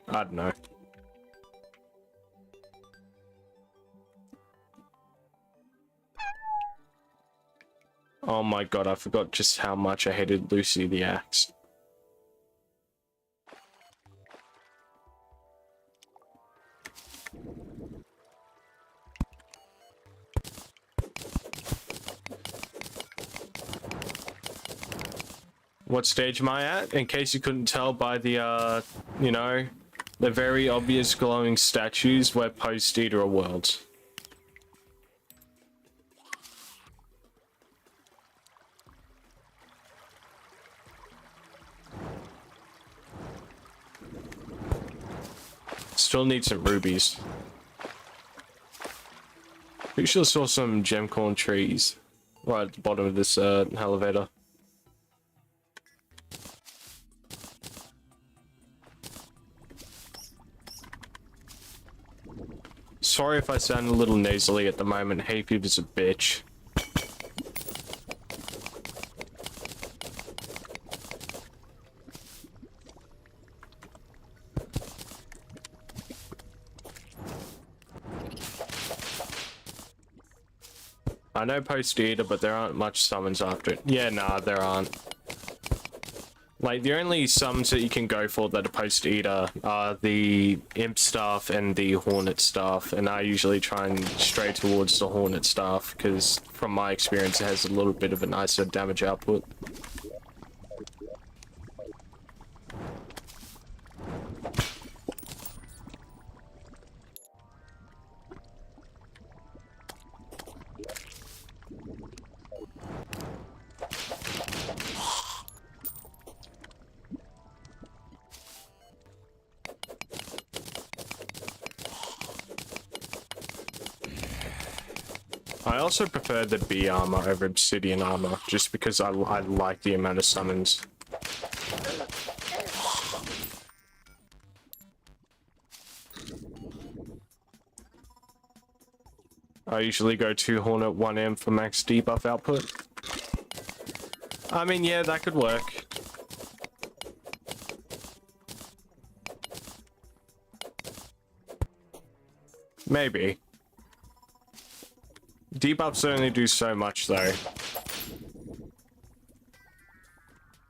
Speaker 1: I don't know. Oh my god, I forgot just how much I hated Lucy the Axe. What stage am I at? In case you couldn't tell by the, you know, the very obvious glowing statues, we're post-Eater Worlds. Still need some rubies. Pretty sure I saw some gemcorn trees right at the bottom of this elevator. Sorry if I sound a little nasally at the moment. Hay fever's a bitch. I know post-Eater, but there aren't much summons after it. Yeah, nah, there aren't. Like, the only summons that you can go for that are post-Eater are the Imp Staff and the Hornet Staff, and I usually try and stray towards the Hornet Staff, because from my experience it has a little bit of a nicer damage output. I also prefer the bee armor over obsidian armor, just because I like the amount of summons. I usually go 2 Hornet 1M for max debuff output. I mean, yeah, that could work. Maybe. Debuffs only do so much though.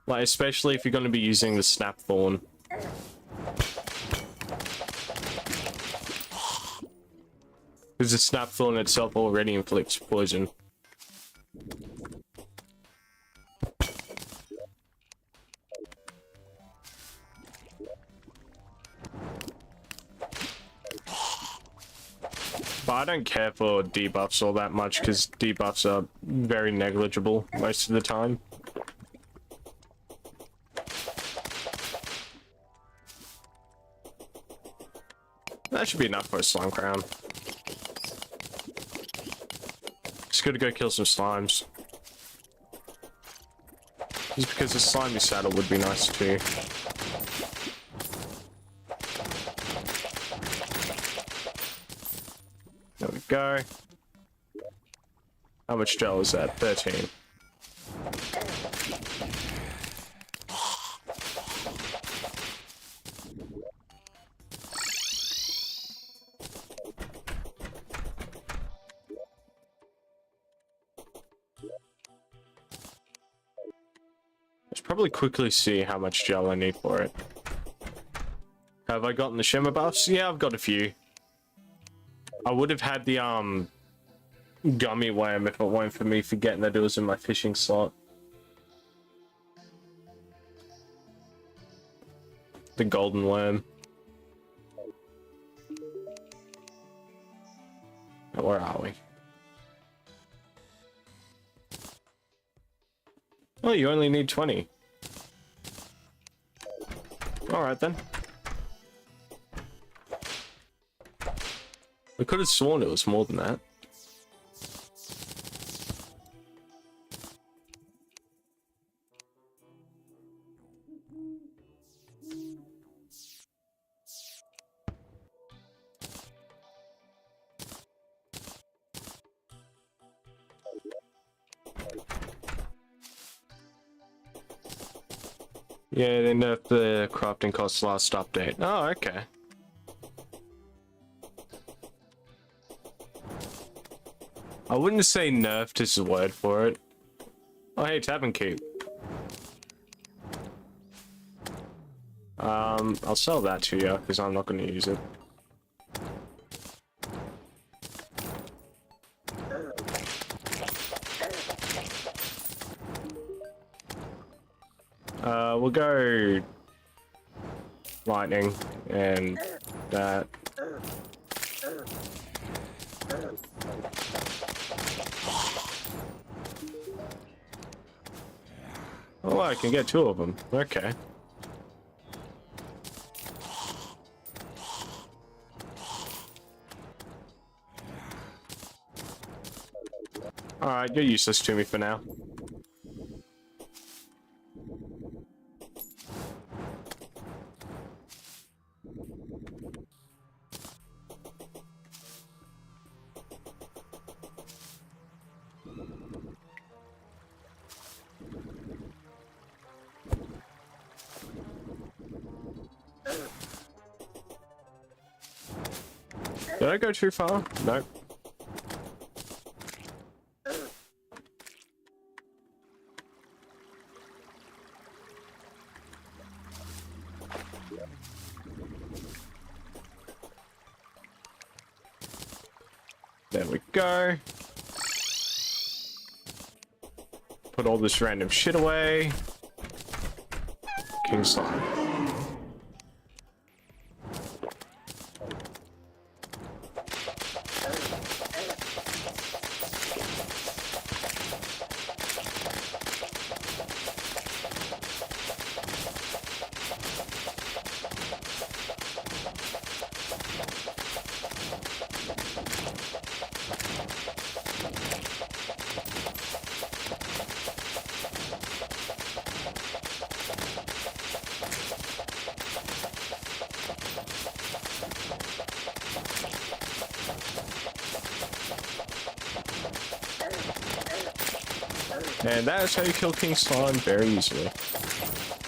Speaker 1: Like, especially if you're going to be using the Snap Thorn. Because the Snap Thorn itself already inflicts poison. But I don't care for debuffs all that much, because debuffs are very negligible most of the time. That should be enough for a slime crown. Just gotta go kill some slimes. Just because a slimy saddle would be nice too. There we go. How much gel is that? 13. Let's probably quickly see how much gel I need for it. Have I gotten the shimmer buffs? Yeah, I've got a few. I would have had the gummy worm if it weren't for me forgetting that it was in my fishing slot. The golden worm. Where are we? Oh, you only need 20. Alright then. I could have sworn it was more than that. Yeah, they nerfed the crafting costs last update. Oh, okay. I wouldn't say nerfed is the word for it. Oh, hey, Tavern Keep. I'll sell that to you, because I'm not going to use it. We'll go lightning and that. Oh, I can get 2 of them. Okay. Alright, you're useless to me for now. Did I go too far? Nope. There we go. Put all this random shit away. King slime. And that is how you kill King Slime very easily.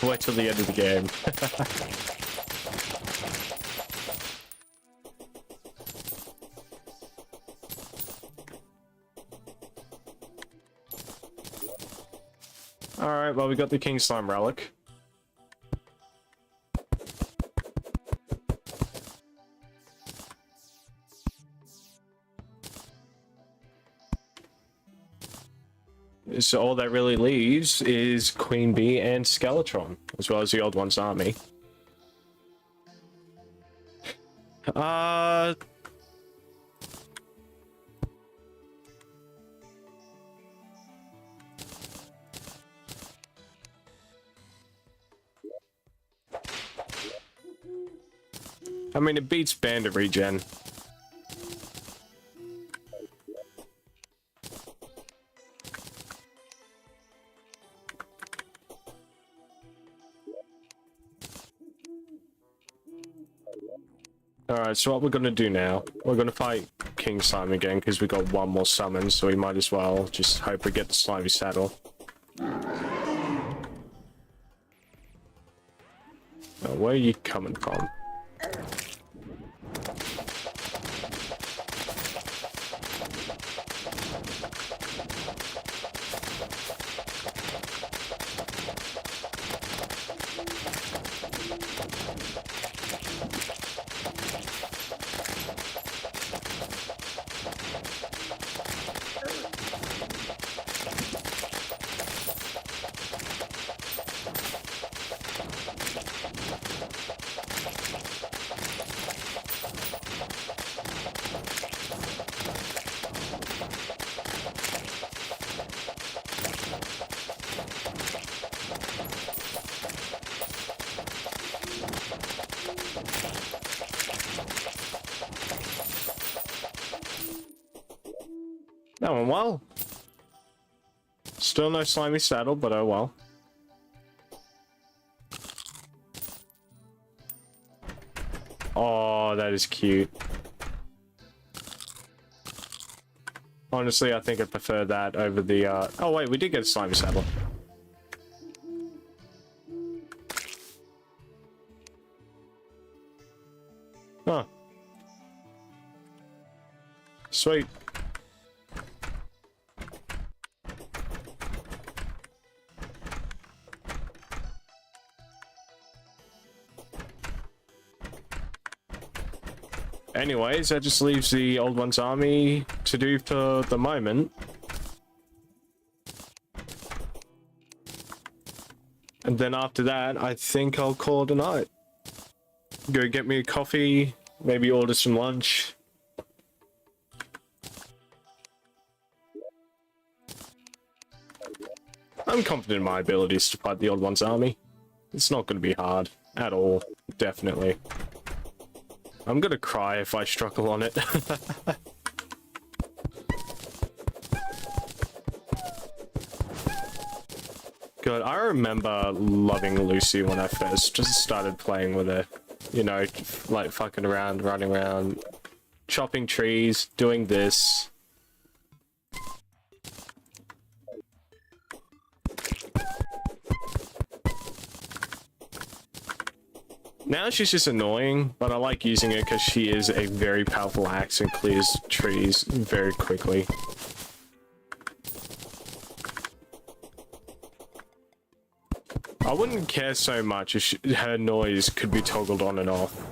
Speaker 1: Wait till the end of the game. Alright, well we got the King Slime relic. So all that really leaves is Queen Bee and Skeletron, as well as the Old One's army. I mean, it beats Bandit Regen. Alright, so what we're gonna do now, we're gonna fight King Slime again, because we got 1 more summon, so we might as well just hope we get the Slimy Saddle. Oh, where are you coming from? That went well. Still no Slimy Saddle, but oh well. Oh, that is cute. Honestly, I think I prefer that over the, oh wait, we did get a Slimy Saddle. Sweet. Anyways, that just leaves the old one's army to do for the moment. And then after that, I think I'll call it a night. Go get me a coffee, maybe order some lunch. I'm confident in my abilities to fight the old one's army. It's not going to be hard at all, definitely. I'm gonna cry if I struggle on it. God, I remember loving Lucy when I first just started playing with her. You know, like fucking around, running around, chopping trees, doing this. Now she's just annoying, but I like using it because she is a very powerful axe and clears trees very quickly. I wouldn't care so much if her noise could be toggled on and off.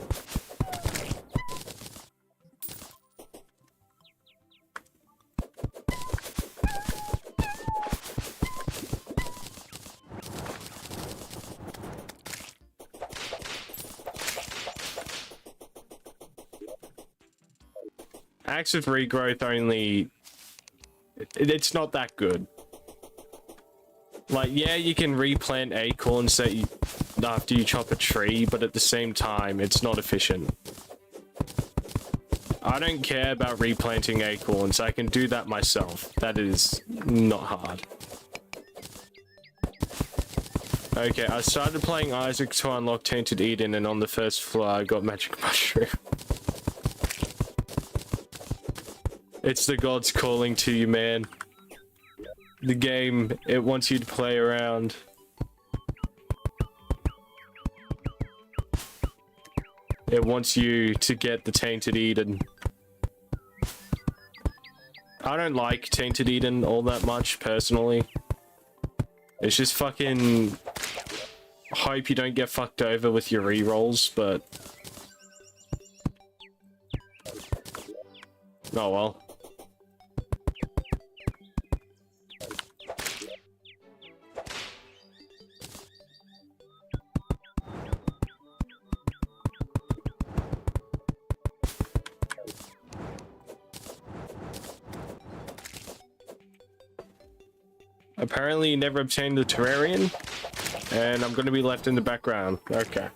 Speaker 1: Axe of regrowth only... It's not that good. Like, yeah, you can replant acorns that you, after you chop a tree, but at the same time, it's not efficient. I don't care about replanting acorns. I can do that myself. That is not hard. Okay, I started playing Isaac to unlock Tainted Eden, and on the first floor, I got Magic Mushroom. It's the gods calling to you, man. The game, it wants you to play around. It wants you to get the Tainted Eden. I don't like Tainted Eden all that much, personally. It's just fucking... hope you don't get fucked over with your rerolls, but... oh well. Apparently you never obtained the Terrarian, and I'm going to be left in the background. Okay.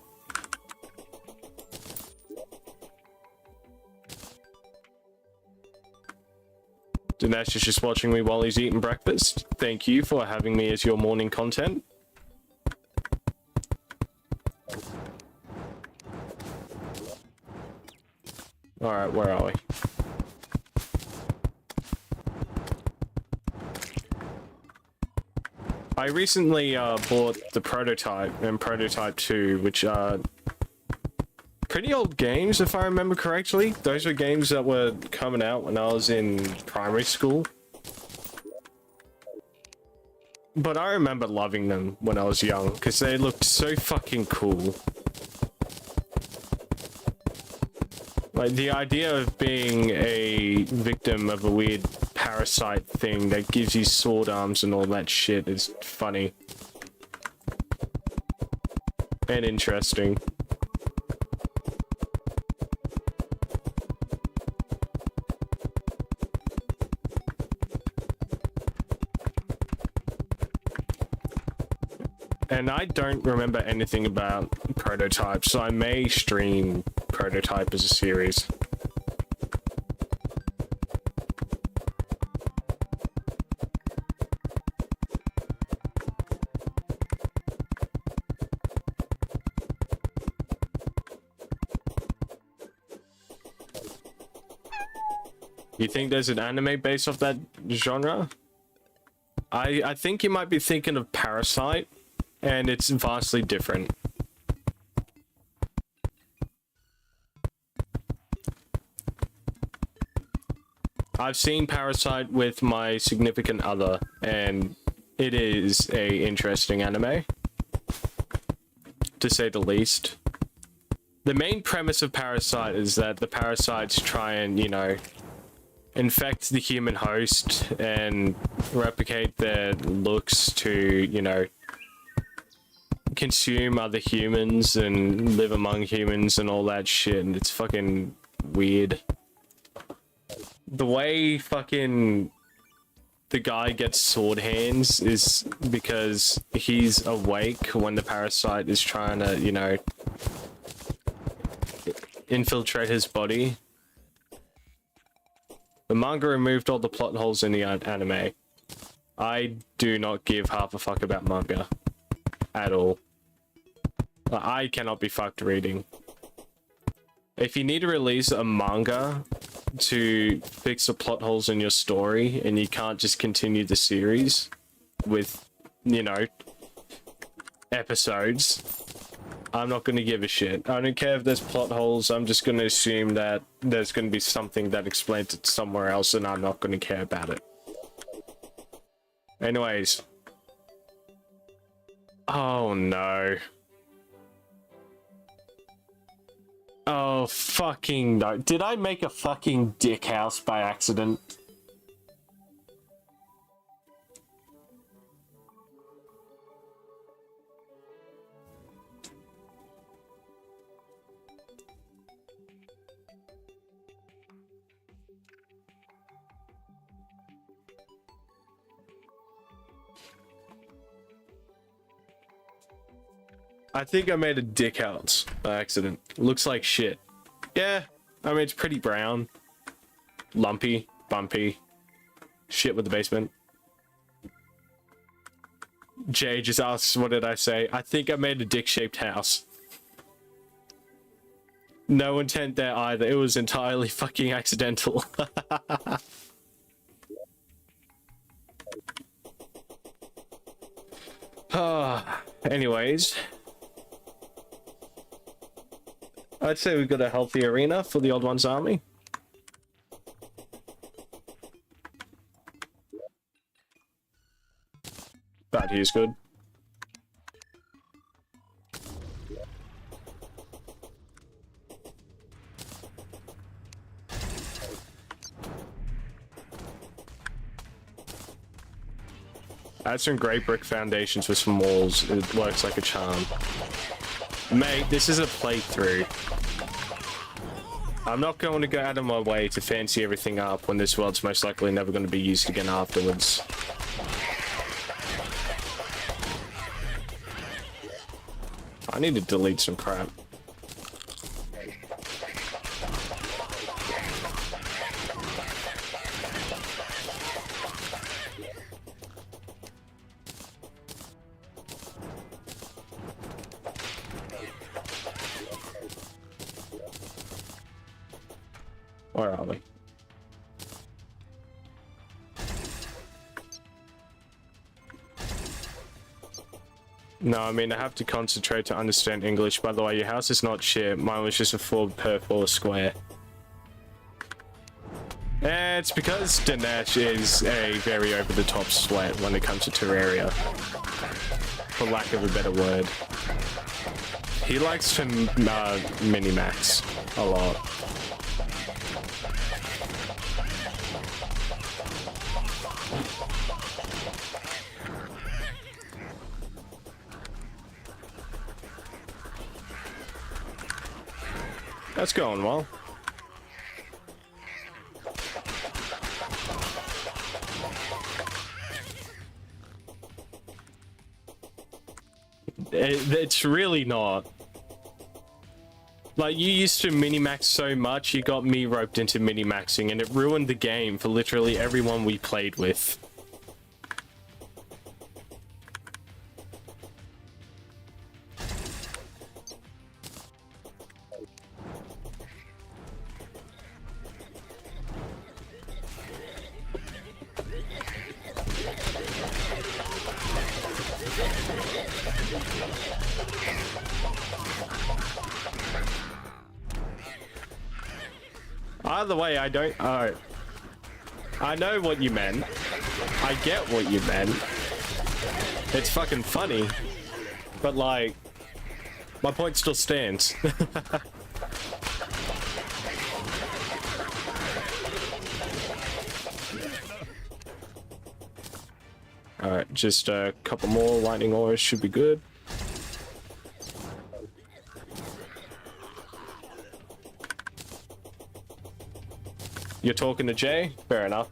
Speaker 1: Dinesh is just watching me while he's eating breakfast. Thank you for having me as your morning content. Alright, where are we? I recently bought the Prototype and Prototype 2, which are pretty old games, if I remember correctly. Those were games that were coming out when I was in primary school. But I remember loving them when I was young, because they looked so fucking cool. Like, the idea of being a victim of a weird parasite thing that gives you sword arms and all that shit is funny. And interesting. And I don't remember anything about Prototype, so I may stream Prototype as a series. You think there's an anime based off that genre? I think you might be thinking of Parasite, and it's vastly different. I've seen Parasite with my significant other, and it is a interesting anime, to say the least. The main premise of Parasite is that the parasites try and, you know, infect the human host and replicate their looks to, you know, consume other humans and live among humans and all that shit, and it's fucking weird. The way fucking the guy gets sword hands is because he's awake when the parasite is trying to, you know, infiltrate his body. The manga removed all the plot holes in the anime. I do not give half a fuck about manga at all. I cannot be fucked reading. If you need to release a manga to fix the plot holes in your story and you can't just continue the series with, you know, episodes, I'm not going to give a shit. I don't care if there's plot holes. I'm just going to assume that there's going to be something that explains it somewhere else, and I'm not going to care about it. Anyways. Oh no. Oh fucking no. Did I make a fucking dick house by accident? I think I made a dick house by accident. Looks like shit. Yeah, I mean, it's pretty brown. Lumpy, bumpy. Shit with the basement. Jay just asks, what did I say? I think I made a dick-shaped house. No intent there either. It was entirely fucking accidental. Anyways. I'd say we've got a healthy arena for the Old Ones army. That here's good. Add some grey brick foundations for some walls. It works like a charm. Mate, this is a playthrough. I'm not going to go out of my way to fancy everything up when this world's most likely never going to be used again afterwards. I need to delete some crap. Where are we? No, I mean, I have to concentrate to understand English. By the way, your house is not shit. Mine was just a 4x4 square. And it's because Dinesh is a very over-the-top sweat when it comes to Terraria. For lack of a better word. He likes to mini-max a lot. That's going well. It's really not. Like, you used to mini-max so much, you got me roped into mini-maxing, and it ruined the game for literally everyone we played with. Either way, I don't... I know what you meant. I get what you meant. It's fucking funny. But like, my point still stands. Alright, just a couple more lightning ores should be good. You're talking to Jay? Fair enough.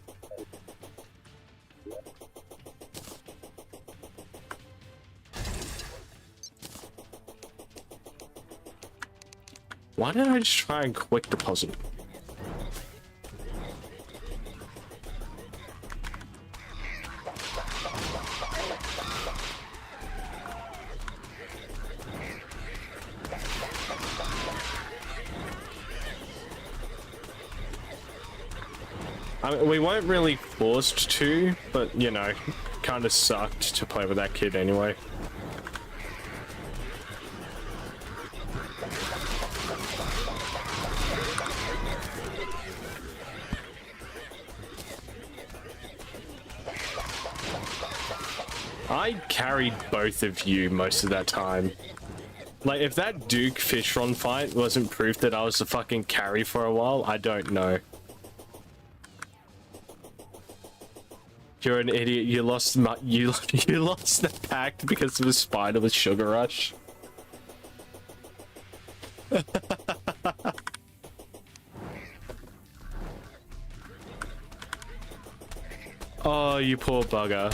Speaker 1: Why did I just try and quick deposit? I mean, we weren't really forced to, but you know, kind of sucked to play with that kid anyway. I carried both of you most of that time. Like, if that Duke Fishron fight wasn't proof that I was the fucking carry for a while, I don't know. You're an idiot. You lost you lost the pact because of a spider with Sugar Rush. Oh, you poor bugger.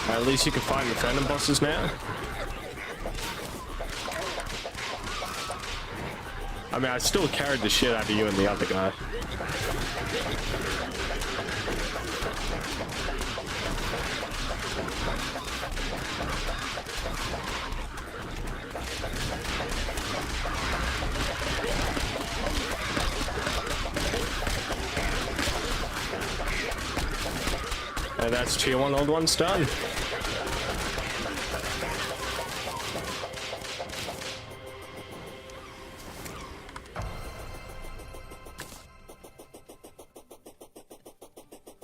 Speaker 1: At least you can find the random bosses now. I mean, I still carried the shit out of you and the other guy. And that's tier 1 old ones done.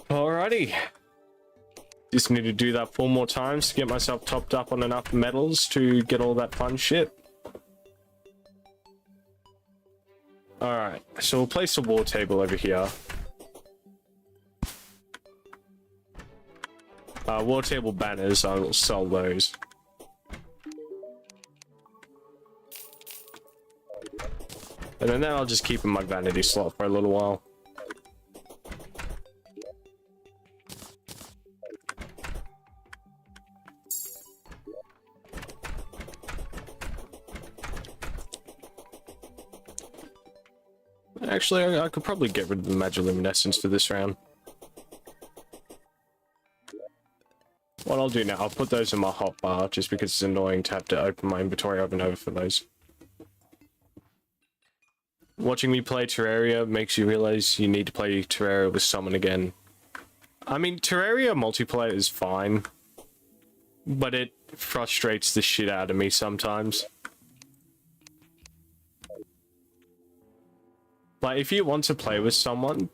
Speaker 1: Alrighty. Just need to do that 4 more times to get myself topped up on enough medals to get all that fun shit. Alright, so we'll place a war table over here. War table banners, I will sell those. And then I'll just keep in my vanity slot for a little while. Actually, I could probably get rid of the Magiluminescence for this round. What I'll do now, I'll put those in my hotbar just because it's annoying to have to open my inventory over and over for those. Watching me play Terraria makes you realize you need to play Terraria with someone again. I mean, Terraria multiplayer is fine, but it frustrates the shit out of me sometimes. Like, if you want to play with someone,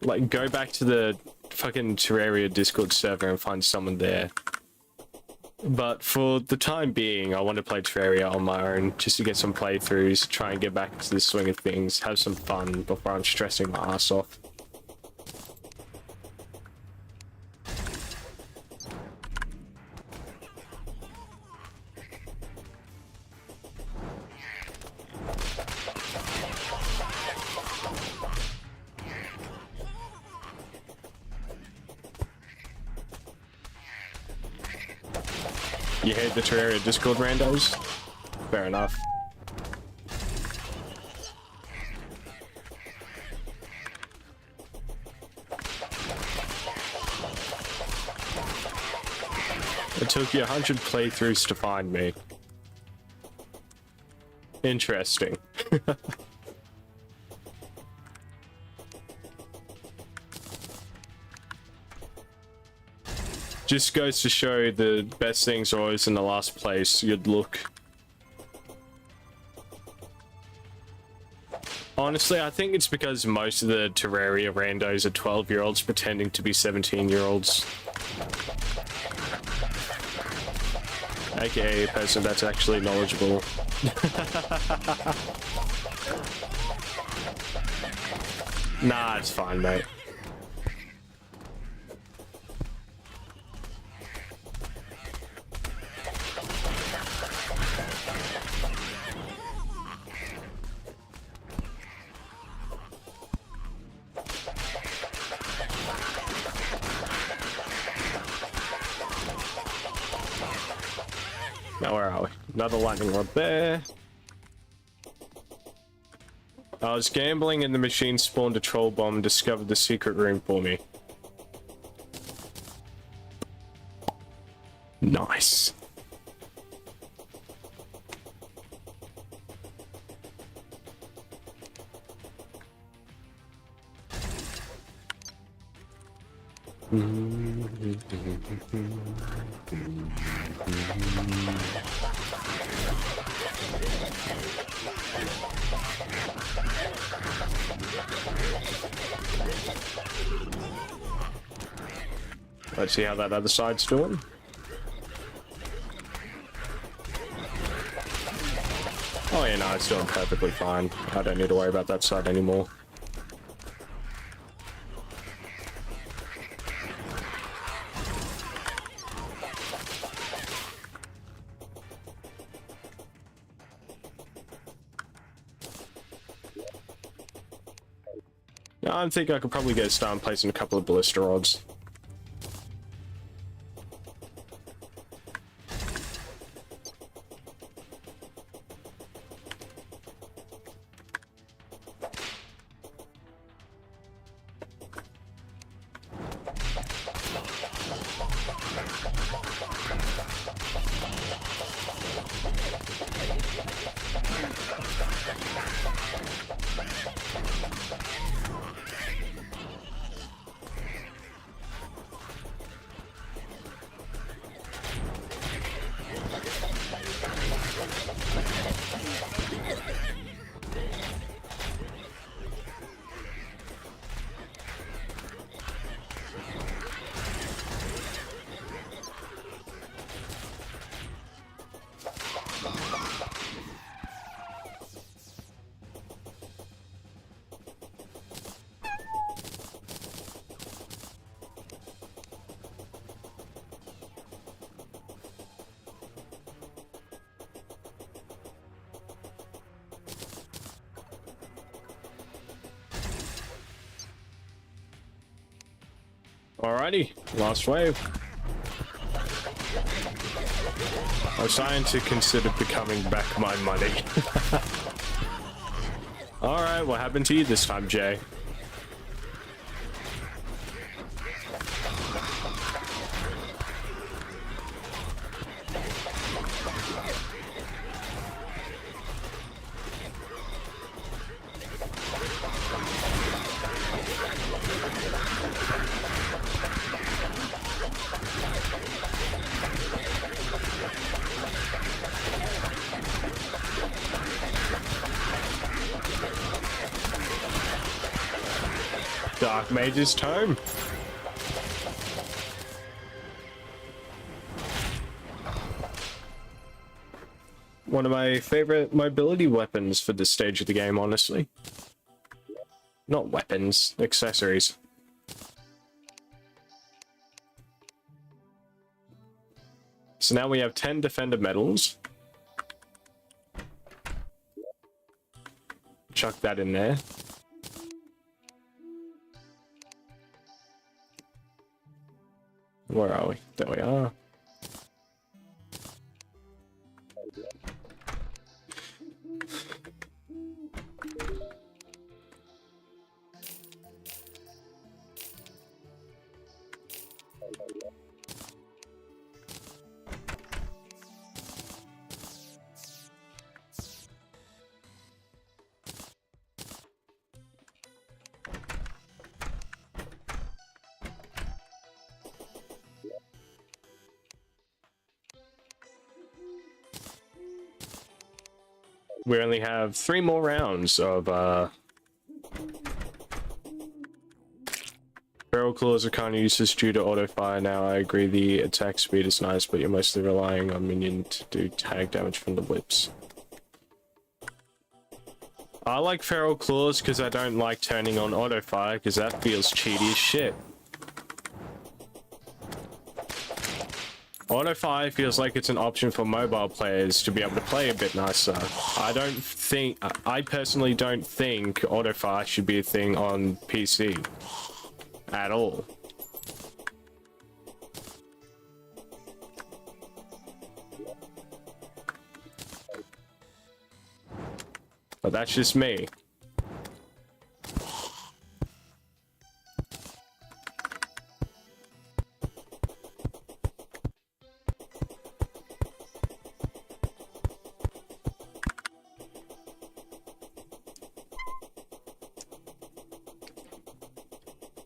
Speaker 1: like, go back to the fucking Terraria Discord server and find someone there. But for the time being, I want to play Terraria on my own, just to get some playthroughs, try and get back to the swing of things, have some fun before I'm stressing my ass off. You hate the Terraria Discord randos? Fair enough. It took you 100 playthroughs to find me. Interesting. Just goes to show the best things are always in the last place you'd look. Honestly, I think it's because most of the Terraria randos are 12-year-olds pretending to be 17-year-olds. AKA a person that's actually knowledgeable. Nah, it's fine, mate. Now where are we? Another lightning rod there. I was gambling and the machine spawned a troll bomb and discovered the secret room for me. Nice. Let's see how that other side's doing. Oh yeah, no, it's doing perfectly fine. I don't need to worry about that side anymore. I think I could probably get a start and placing a couple of ballista rods. Alrighty, last wave. I was starting to consider becoming back my money. Alright, what happened to you this time, Jay? Dark Mage's Tome. One of my favorite mobility weapons for this stage of the game, honestly. Not weapons, accessories. So now we have 10 defender medals. Chuck that in there. Where are we? There we are. We only have 3 more rounds of Feral Claws are kind of useless due to auto fire now. I agree the attack speed is nice, but you're mostly relying on minion to do tag damage from the whips. I like Feral Claws because I don't like turning on auto fire because that feels cheaty as shit. Auto fire feels like it's an option for mobile players to be able to play a bit nicer. I personally don't think auto fire should be a thing on PC at all. But that's just me.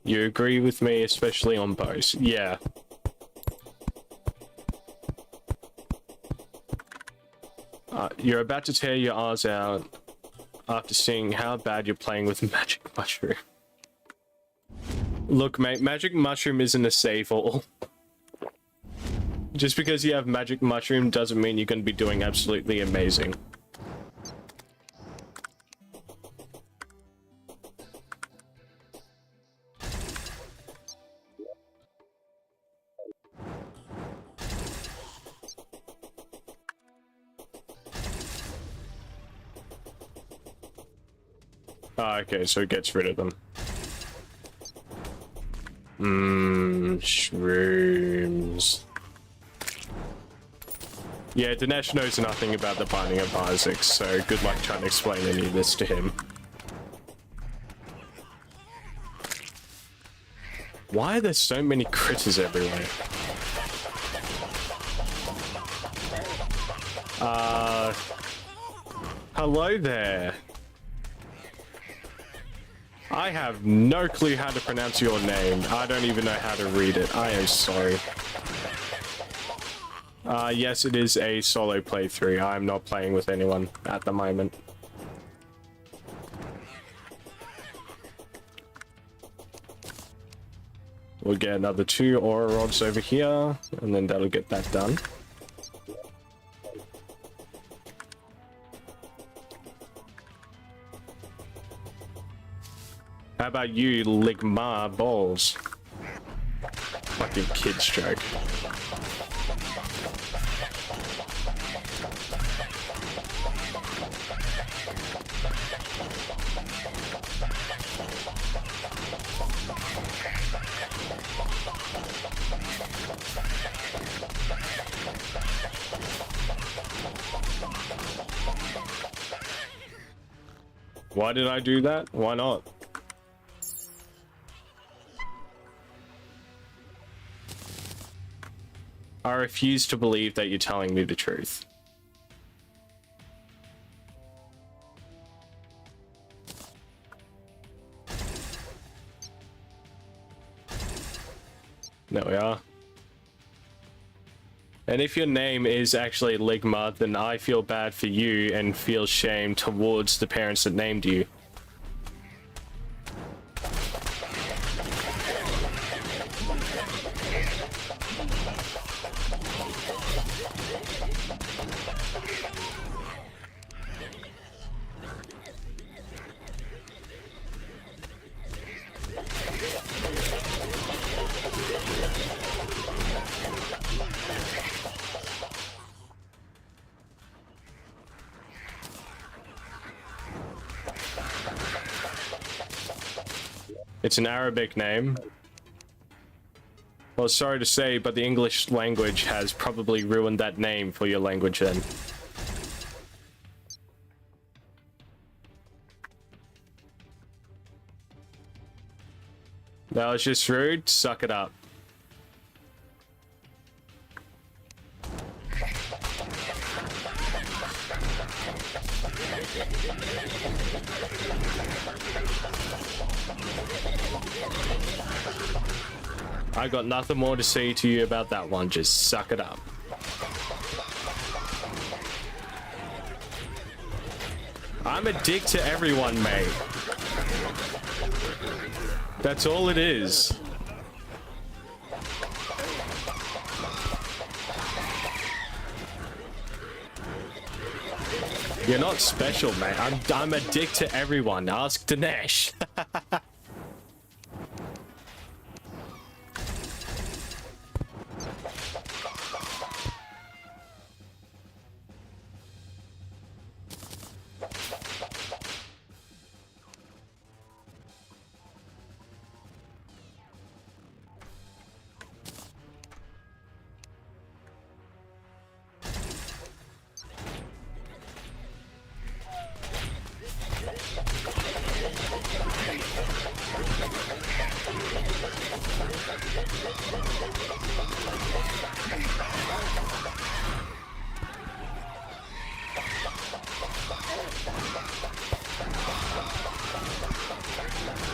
Speaker 1: You agree with me, especially on bows? Yeah. You're about to tear your R's out after seeing how bad you're playing with Magic Mushroom. Look, mate, Magic Mushroom isn't a save-all. Just because you have Magic Mushroom doesn't mean you're going to be doing absolutely amazing. Okay, so it gets rid of them. Shrooms. Yeah, Dinesh knows nothing about the Binding of Isaac, so good luck trying to explain any of this to him. Why are there so many critters everywhere? Hello there. I have no clue how to pronounce your name. I don't even know how to read it. I am sorry. Yes, it is a solo playthrough. I'm not playing with anyone at the moment. We'll get another 2 aura rods over here, and then that'll get that done. How about you, Ligma balls? Fucking kid's joke. Why did I do that? Why not? I refuse to believe that you're telling me the truth. There we are. And if your name is actually Ligma, then I feel bad for you and feel shame towards the parents that named you. It's an Arabic name. Well, sorry to say, but the English language has probably ruined that name for your language then. That was just rude. Suck it up. I got nothing more to say to you about that one. Just suck it up. I'm a dick to everyone, mate. That's all it is. You're not special, mate. I'm a dick to everyone. Ask Dinesh.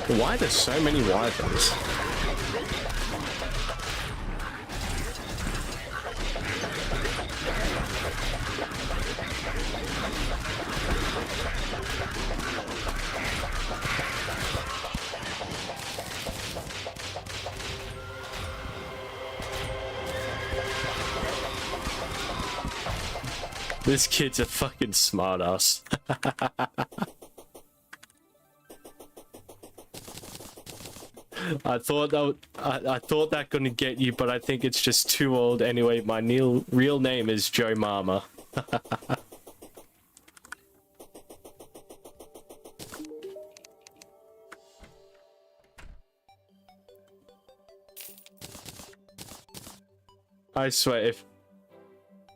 Speaker 1: Why are there so many wyverns? This kid's a fucking smartass. I thought that gonna get you, but I think it's just too old anyway. My real name is Joe Mama. I swear, if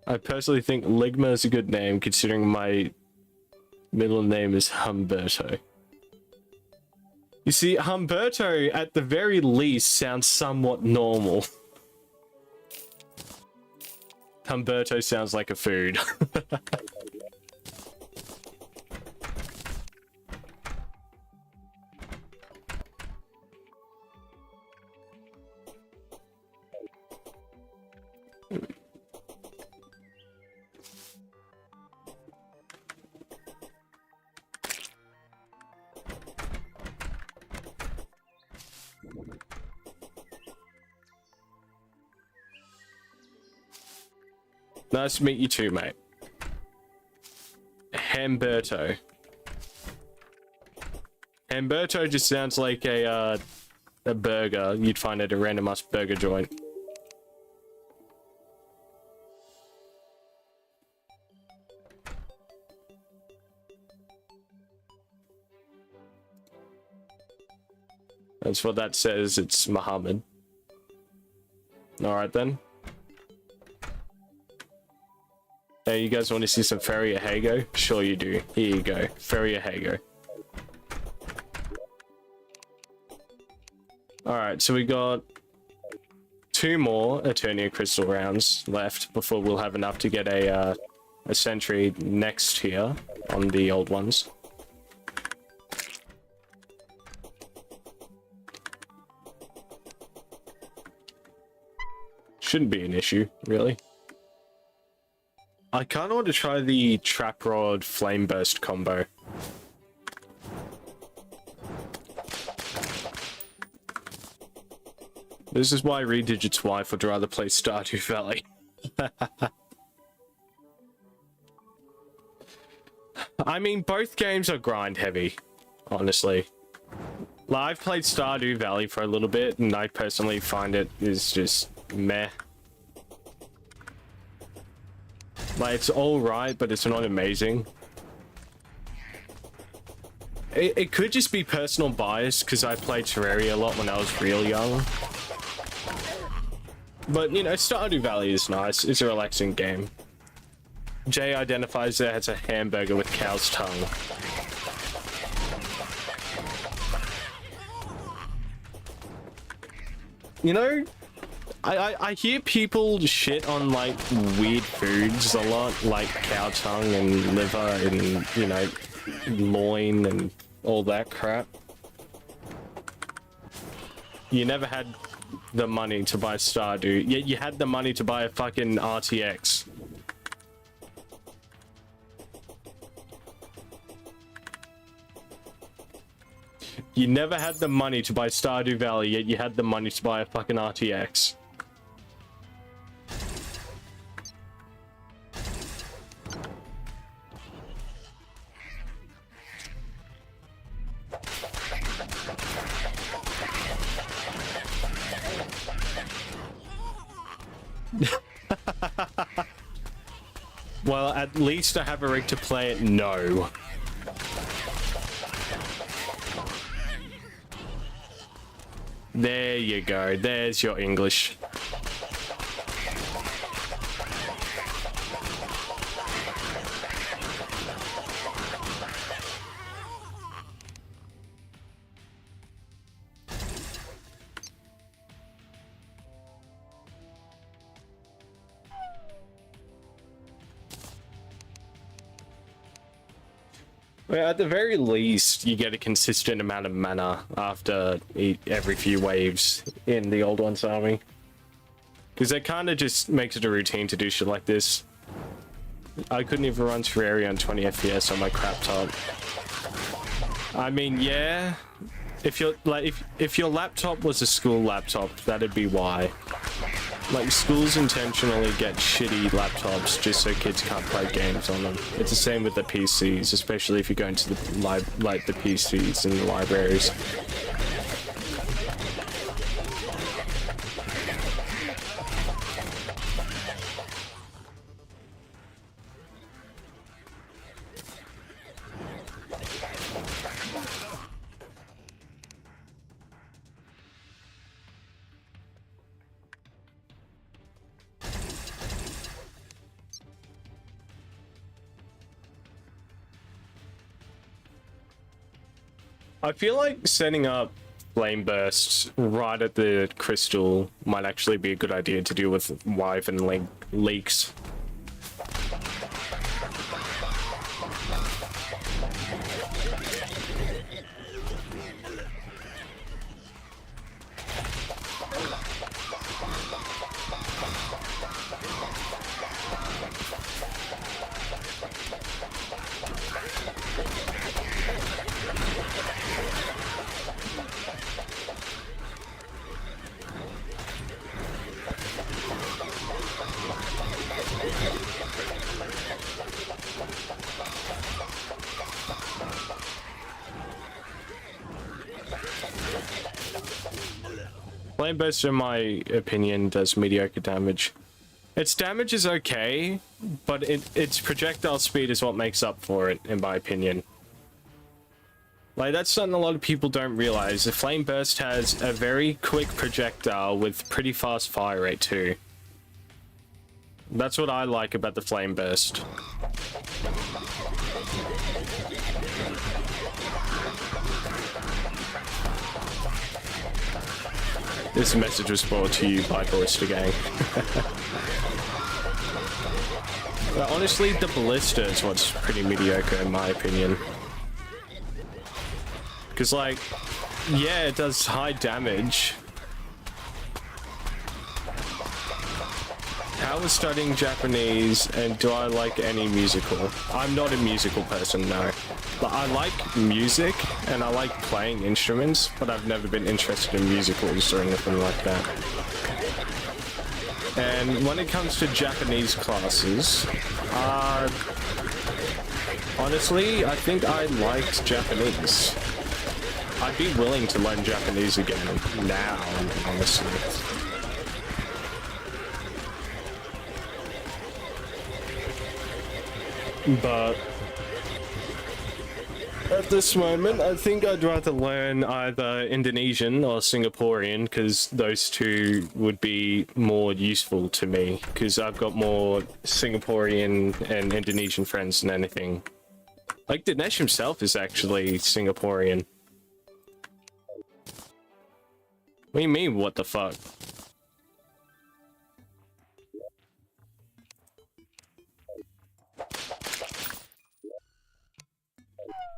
Speaker 1: I personally think Ligma is a good name, considering my middle name is Humberto. You see, Humberto, at the very least, sounds somewhat normal. Humberto sounds like a food. Nice to meet you too, mate. Humberto. Humberto just sounds like a burger you'd find at a random ass burger joint. That's what that says. It's Muhammad. All right then. Hey, you guys want to see some Feria Hago? Sure you do. Here you go. Feria Hago. Alright, so we got 2 more Eternia Crystal rounds left before we'll have enough to get a sentry next here on the old ones. Shouldn't be an issue, really. I kind of want to try the Trap Rod Flame Burst combo. This is why Redigit's wife would rather play Stardew Valley. I mean, both games are grind heavy, honestly. Like, I've played Stardew Valley for a little bit, and I personally find it is just meh. Like, it's alright, but it's not amazing. It could just be personal bias, because I played Terraria a lot when I was real young. But, you know, Stardew Valley is nice. It's a relaxing game. Jay identifies it as a hamburger with cow's tongue. You know, I hear people shit on, like, weird foods a lot, like cow tongue and liver and, you know, loin and all that crap. You never had the money to buy Stardew, yet you had the money to buy a fucking RTX. You never had the money to buy Stardew Valley, yet you had the money to buy a fucking RTX. Well, at least I have a rig to play it. No. There you go. There's your English. Well, at the very least, you get a consistent amount of mana after every few waves in the Old Ones army. Because it kind of just makes it a routine to do shit like this. I couldn't even run Terraria on 20 FPS on my crap top. I mean, yeah, if you're like, if your laptop was a school laptop, that'd be why. Like, schools intentionally get shitty laptops just so kids can't play games on them. It's the same with the PCs, especially if you go into the the PCs in the libraries. I feel like setting up flame bursts right at the crystal might actually be a good idea to deal with Wyvern leaks. Flame burst, in my opinion, does mediocre damage. Its damage is okay, but its projectile speed is what makes up for it, in my opinion. Like, that's something a lot of people don't realize. The flame burst has a very quick projectile with pretty fast fire rate too. That's what I like about the flame burst. This message was brought to you by Ballista Gang. But honestly, the Ballista is what's pretty mediocre in my opinion. Because, like, yeah, it does high damage. How was studying Japanese, and do I like any musical? I'm not a musical person, no. But I like music, and I like playing instruments, but I've never been interested in musicals or anything like that. And when it comes to Japanese classes, honestly, I think I liked Japanese. I'd be willing to learn Japanese again now, honestly. But at this moment, I think I'd rather learn either Indonesian or Singaporean, because those two would be more useful to me, because I've got more Singaporean and Indonesian friends than anything. Like, Dinesh himself is actually Singaporean. What do you mean, what the fuck?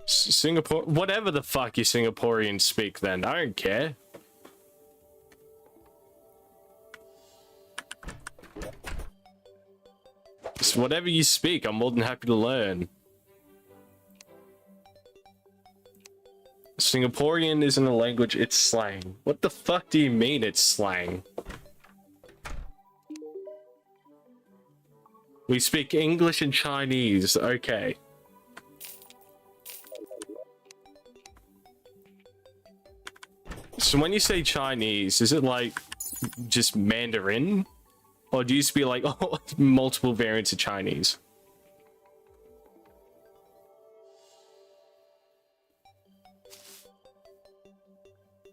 Speaker 1: Singapore, whatever the fuck you Singaporeans speak then, I don't care. Just whatever you speak, I'm more than happy to learn. Singaporean isn't a language, it's slang. What the fuck do you mean it's slang? We speak English and Chinese, okay. So when you say Chinese, is it like just Mandarin? Or do you speak like multiple variants of Chinese?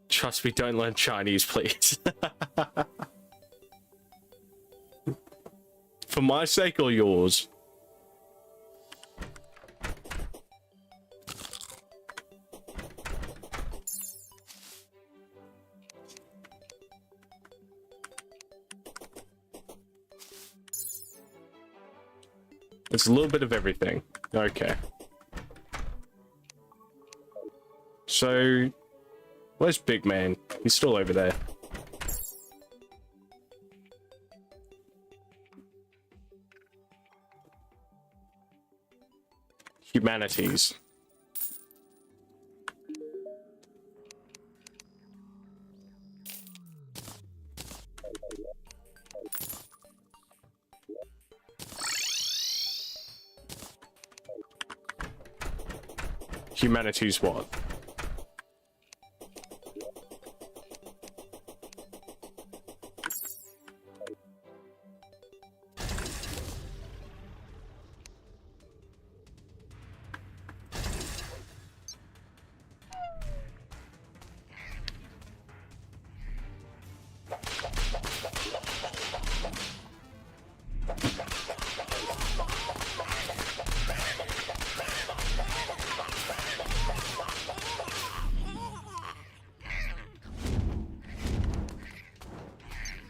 Speaker 1: Trust me, don't learn Chinese, please. For my sake or yours? It's a little bit of everything. Okay. So, where's Big Man? He's still over there. Humanities. Humanities what?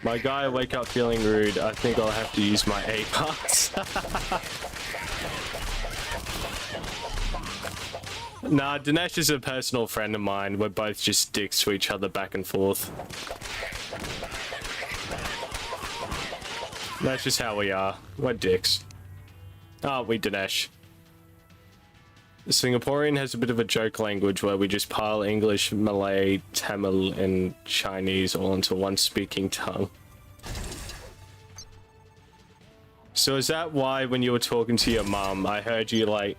Speaker 1: My guy, wake up feeling rude. I think I'll have to use my A pass. Nah, Dinesh is a personal friend of mine. We're both just dicks to each other back and forth. That's just how we are. We're dicks. Aren't we, Dinesh? Singaporean has a bit of a joke language where we just pile English, Malay, Tamil, and Chinese all into one speaking tongue. So is that why when you were talking to your mum, I heard you like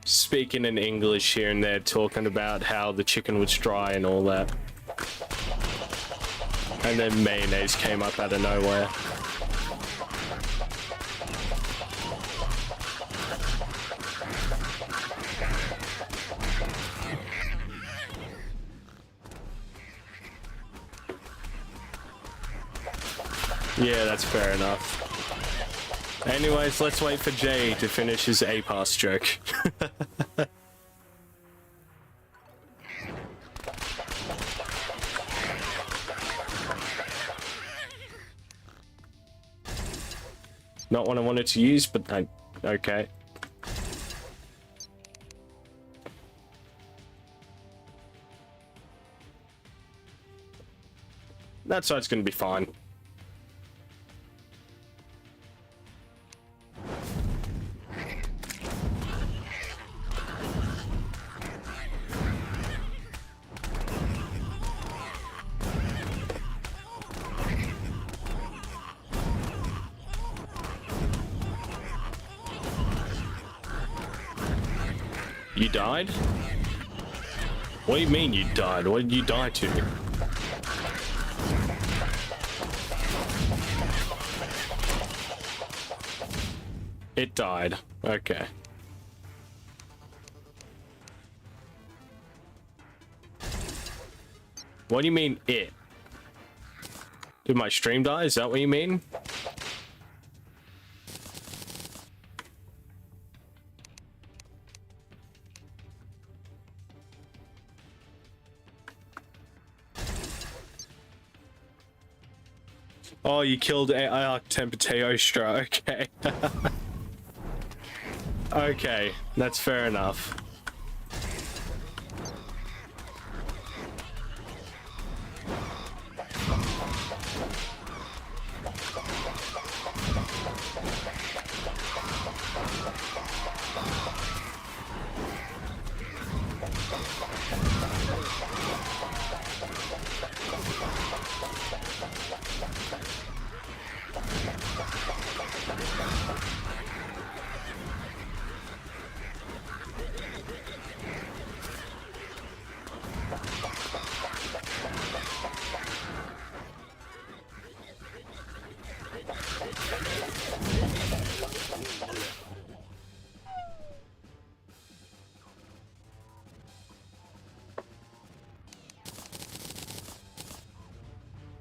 Speaker 1: speaking in English here and there, talking about how the chicken was dry and all that? And then mayonnaise came up out of nowhere. Yeah, that's fair enough. Anyways, let's wait for Jay to finish his A-pass joke. Not what I wanted to use, but okay. That side's gonna be fine. You died? What do you mean you died? What did you die to? It died. Okay. What do you mean it? Did my stream die? Is that what you mean? Oh, you killed Temperateostra. Okay. Okay, that's fair enough.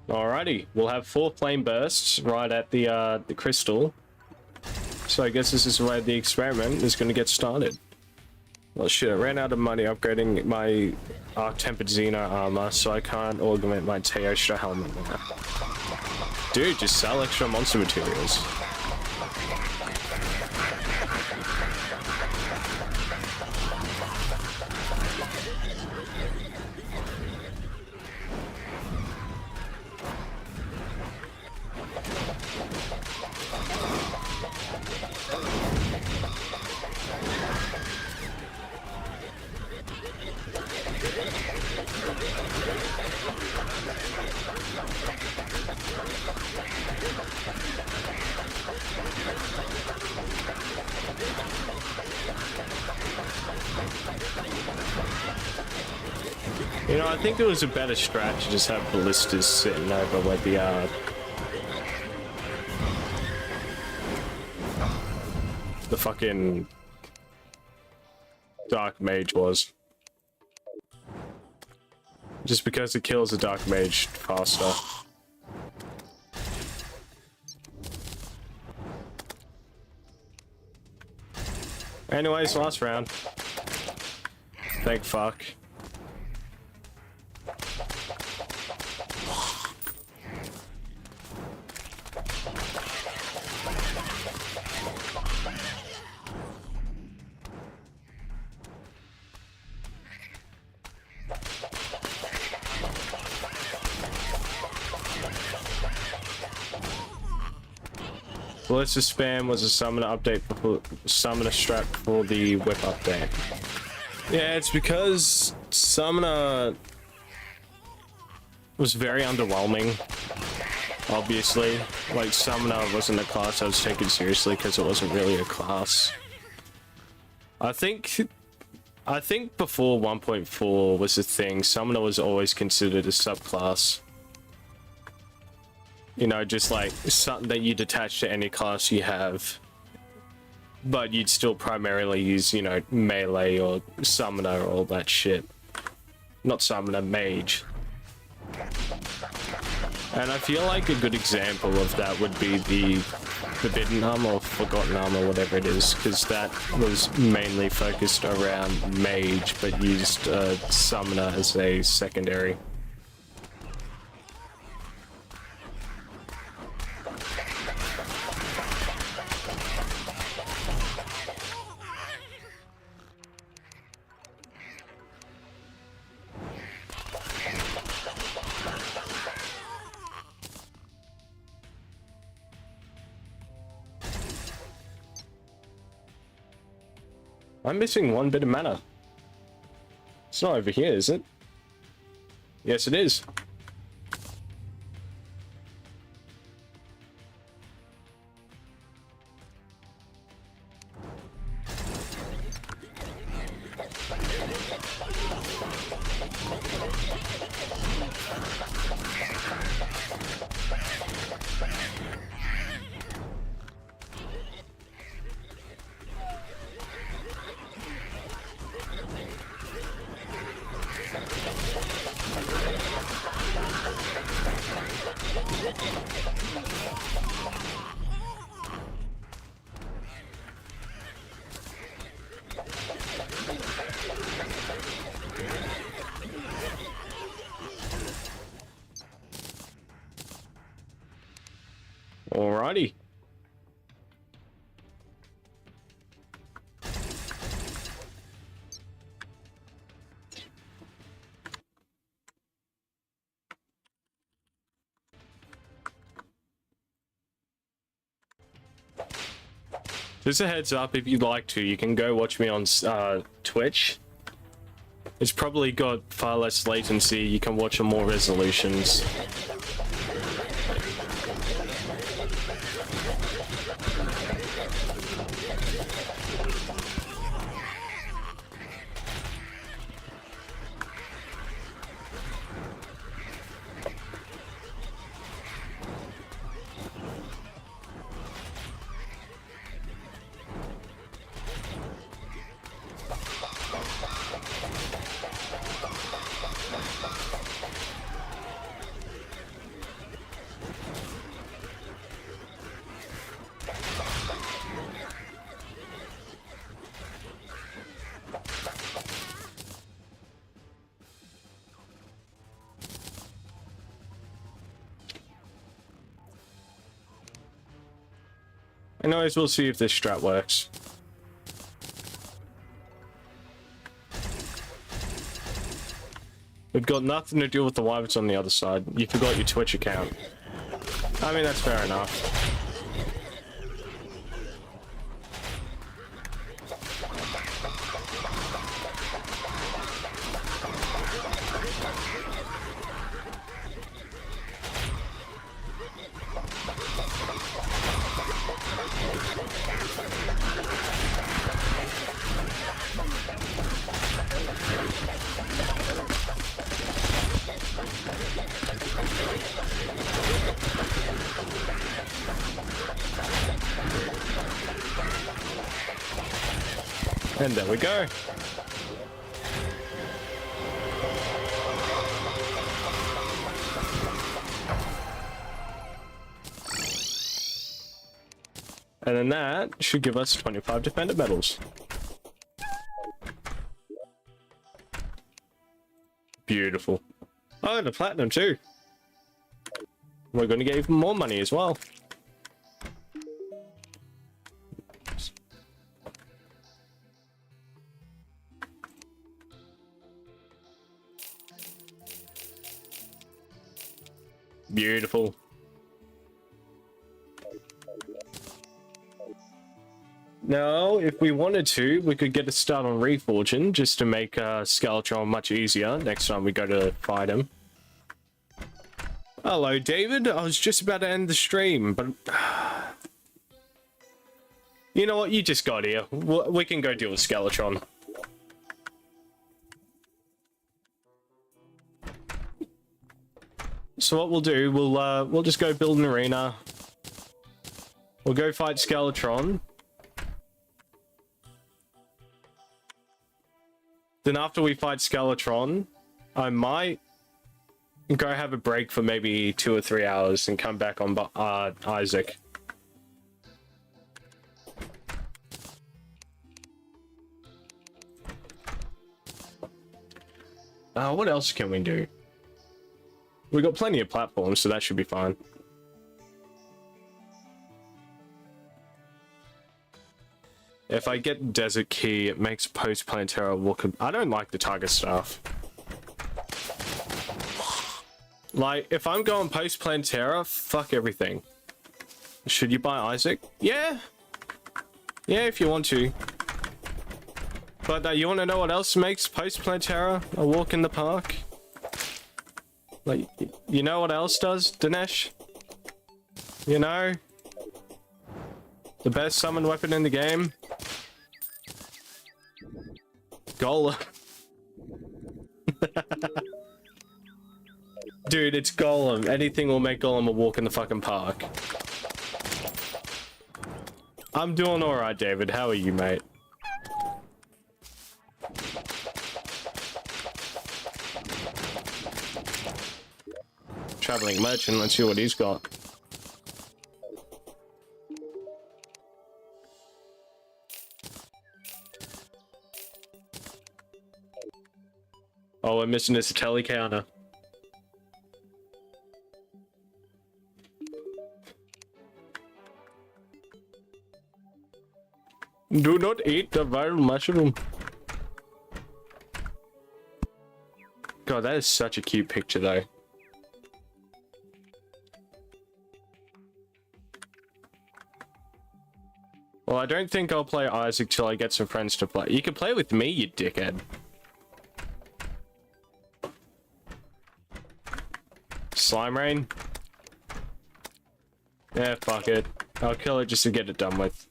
Speaker 1: Alrighty, we'll have 4 flame bursts right at the crystal. So I guess this is where the experiment is going to get started. Well, shit, I ran out of money upgrading my arc-tempered Xeno armor, so I can't augment my Teostra helmet now. Dude, just sell extra monster materials. You know, I think it was a better strat to just have ballistas sitting over where the fucking dark mage was. Just because it kills the dark mage faster. Anyways, last round. Thank fuck. Ballista spam was a summoner update before summoner strat for the whip update. Yeah, it's because summoner was very underwhelming. Obviously, like summoner wasn't a class I was taking seriously because it wasn't really a class. I think before 1.4 was a thing, summoner was always considered a subclass. You know, just like something that you'd attach to any class you have, but you'd still primarily use, you know, melee or summoner or all that shit. Not summoner, mage. And I feel like a good example of that would be the Forbidden Armor or Forgotten Armor, whatever it is, because that was mainly focused around mage, but used summoner as a secondary. I'm missing one bit of mana. It's not over here, is it? Yes, it is. Alrighty. Just a heads up, if you'd like to, you can go watch me on Twitch. It's probably got far less latency, you can watch on more resolutions. Anyways, we'll see if this strat works. We've got nothing to do with the wyverns on the other side. You forgot your Twitch account. I mean, that's fair enough. And there we go. And then that should give us 25 defender medals. Beautiful. Oh, and a platinum too. We're going to get even more money as well. Beautiful. Now, if we wanted to, we could get a start on Reforging just to make Skeletron much easier next time we go to fight him. Hello, David. I was just about to end the stream, but... You know what? You just got here. We can go deal with Skeletron. So what we'll do, we'll just go build an arena. We'll go fight Skeletron. Then after we fight Skeletron, I might go have a break for maybe 2 or 3 hours and come back on Isaac. What else can we do? We've got plenty of platforms, so that should be fine. If I get Desert Key, it makes post-Planetara look... I don't like the target stuff. Like, if I'm going post-Planetara, fuck everything. Should you buy Isaac? Yeah! Yeah, if you want to. But you want to know what else makes post-Planetara a walk in the park? Like, you know what else does, Dinesh? You know? The best summon weapon in the game? Golem. Dude, it's Golem. Anything will make Golem a walk in the fucking park. I'm doing alright, David. How are you, mate? Traveling merchant, let's see what he's got. Oh, we're missing his tele counter. Do not eat the viral mushroom. God, that is such a cute picture though. Well, I don't think I'll play Isaac till I get some friends to play. You can play with me, you dickhead. Slime Rain? Yeah, fuck it. I'll kill it just to get it done with.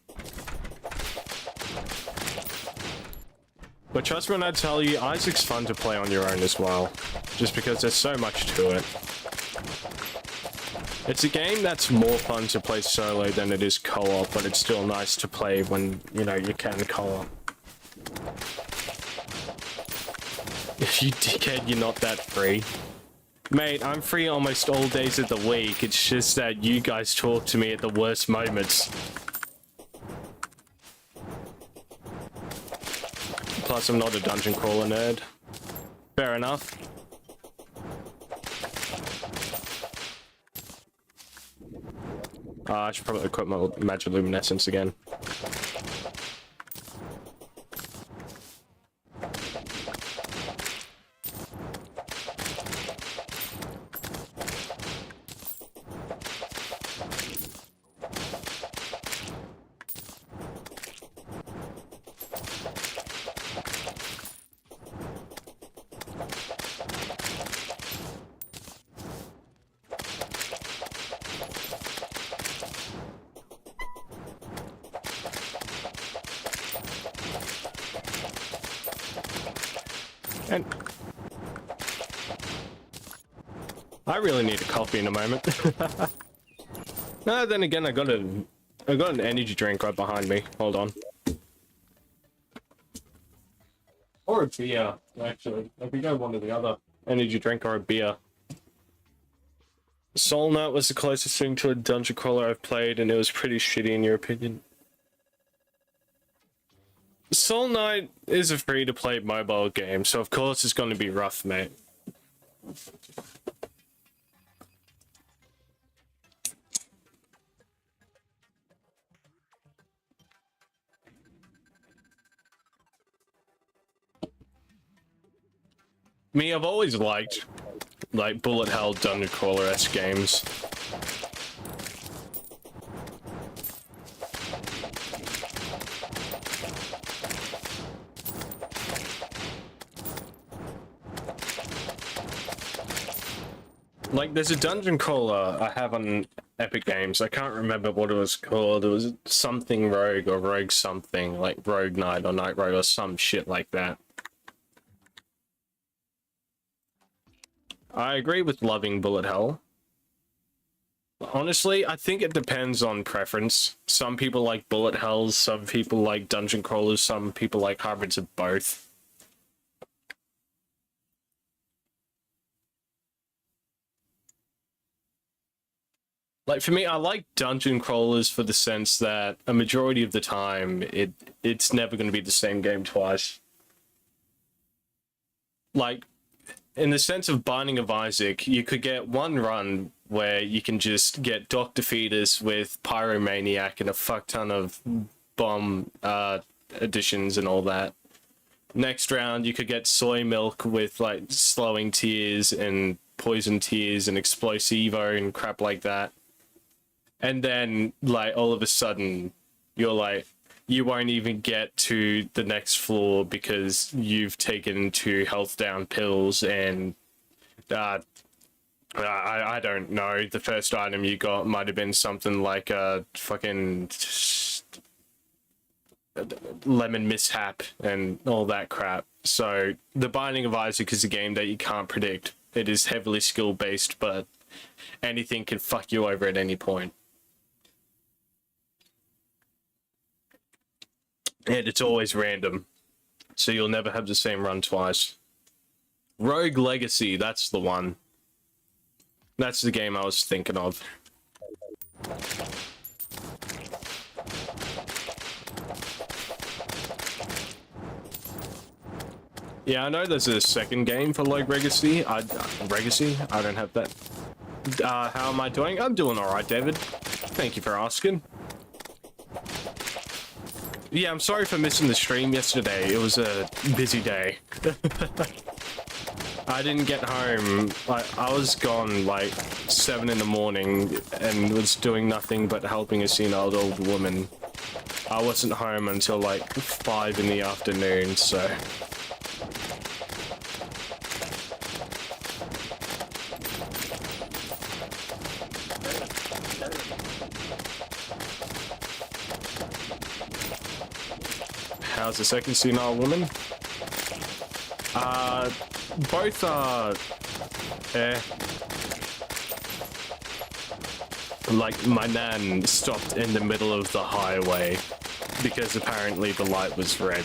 Speaker 1: But trust me when I tell you, Isaac's fun to play on your own as well. Just because there's so much to it. It's a game that's more fun to play solo than it is co-op, but it's still nice to play when, you know, you can co-op. If you dickhead, you're not that free. Mate, I'm free almost all days of the week. It's just that you guys talk to me at the worst moments. Plus, I'm not a dungeon crawler nerd. Fair enough. I should probably equip my magic luminescence again. And I really need a coffee in a moment. No, then again, I got an energy drink right behind me. Hold on. Or a beer, actually. I could go one or the other. Energy drink or a beer. Soul Knight was the closest thing to a dungeon crawler I've played, and it was pretty shitty in your opinion. Soul Knight is a free-to-play mobile game, so of course it's going to be rough, mate. Me, I've always liked, like, bullet hell dungeon crawler-esque games. Like, there's a dungeon crawler I have on Epic Games. I can't remember what it was called. It was something Rogue or Rogue something, like Rogue Knight or Night Rogue or some shit like that. I agree with loving bullet hell. Honestly, I think it depends on preference. Some people like bullet hells, some people like dungeon crawlers, some people like hybrids of both. Like, for me, I like dungeon crawlers for the sense that a majority of the time, it's never going to be the same game twice. Like, in the sense of Binding of Isaac, you could get one run where you can just get Dr. Fetus with Pyromaniac and a fuck ton of bomb additions and all that. Next round, you could get Soy Milk with, like, Slowing Tears and Poison Tears and Explosivo and crap like that. And then, like, all of a sudden, you're like, you won't even get to the next floor because you've taken 2 health down pills and, I don't know, the first item you got might have been something like a fucking lemon mishap and all that crap. So, The Binding of Isaac is a game that you can't predict. It is heavily skill-based, but anything can fuck you over at any point. And it's always random, so you'll never have the same run twice. Rogue Legacy, that's the one. That's the game I was thinking of. Yeah, I know there's a second game for Rogue Legacy. Legacy? I don't have that. How am I doing? I'm doing alright, David. Thank you for asking. Yeah, I'm sorry for missing the stream yesterday. It was a busy day. I didn't get home. I was gone like 7 in the morning and was doing nothing but helping a senile old woman. I wasn't home until like 5 in the afternoon, so... How's the second senile woman? Both are... Like, my nan stopped in the middle of the highway because apparently the light was red.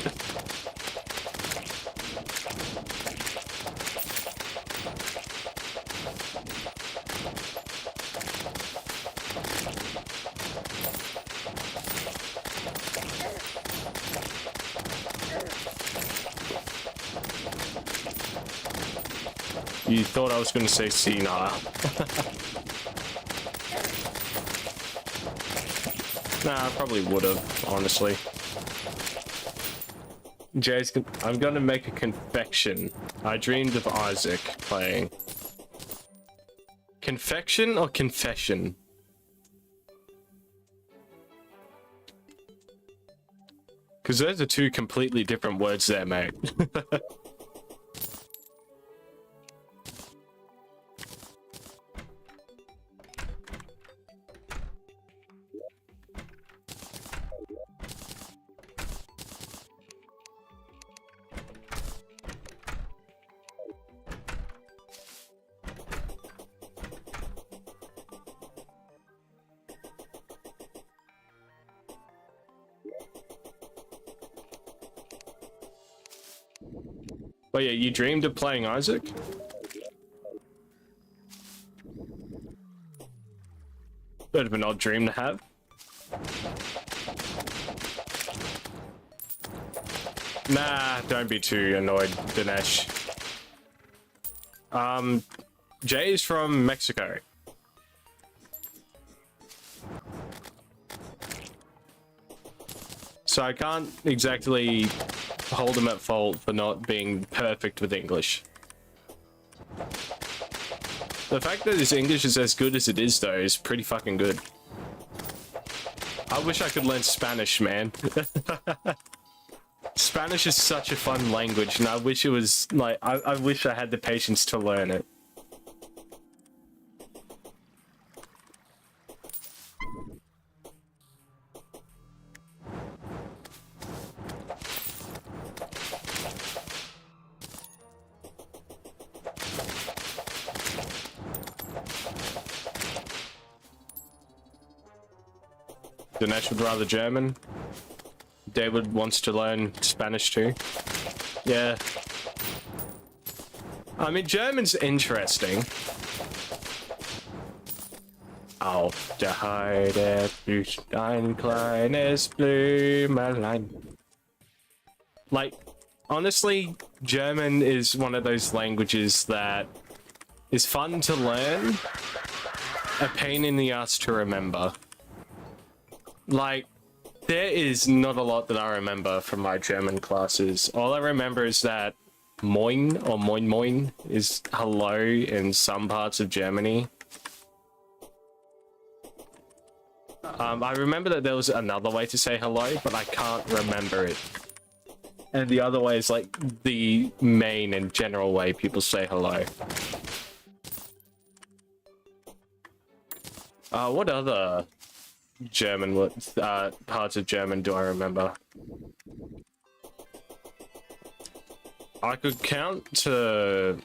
Speaker 1: You thought I was going to say senile. Nah, I probably would have, honestly. I'm gonna make a confection. I dreamed of Isaac playing. Confection or confession? Because those are two completely different words there, mate. But yeah, you dreamed of playing Isaac? Bit of an odd dream to have. Nah, don't be too annoyed, Dinesh. Jay's from Mexico. So I can't exactly hold him at fault for not being perfect with English. The fact that his English is as good as it is, though, is pretty fucking good. I wish I could learn Spanish, man. Spanish is such a fun language, and I wish it was, like, I wish I had the patience to learn it. Dinesh would rather German. David wants to learn Spanish too. Yeah. I mean, German's interesting. Auf der Heide blüht ein kleines Blümelein. Like, honestly, German is one of those languages that is fun to learn, a pain in the ass to remember. Like, there is not a lot that I remember from my German classes. All I remember is that moin or moin moin is hello in some parts of Germany. I remember that there was another way to say hello, but I can't remember it. And the other way is like the main and general way people say hello. What other German parts of German do I remember? I could count to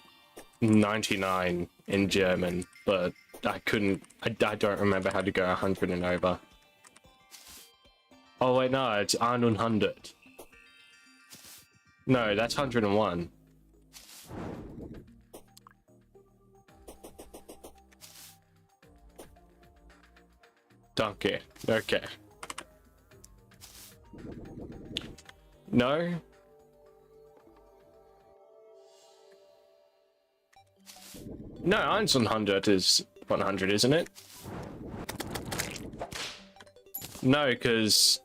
Speaker 1: 99 in German, but I couldn't. I don't remember how to go 100 and over. Oh wait, no, it's 100. No, that's 101. Danke. Okay. No? No, 100 is 100, isn't it? No, because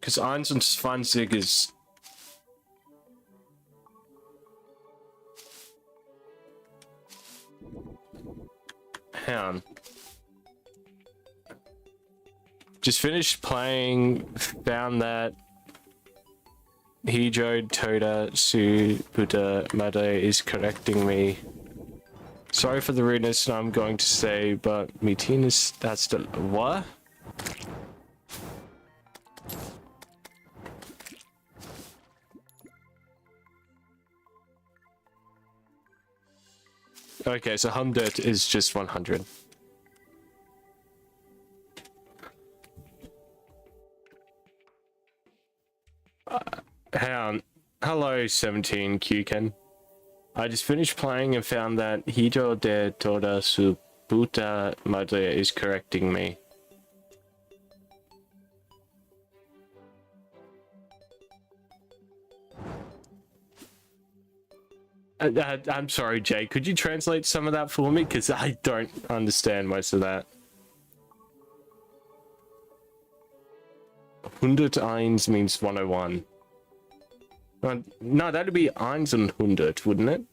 Speaker 1: 21 is... Hang on. Just finished playing, found that Hijo Toda Su Buddha Made is correcting me. Sorry for the rudeness, I'm going to say, but Mitinas, that's the... What? Okay, so 100 is just 100. Hang on. Hello, 17 Qken. I just finished playing and found that Hijo de Toda Su Puta Madre is correcting me. I'm sorry, Jay. Could you translate some of that for me? Because I don't understand most of that. 101 means 101. No, that'd be 100, wouldn't it?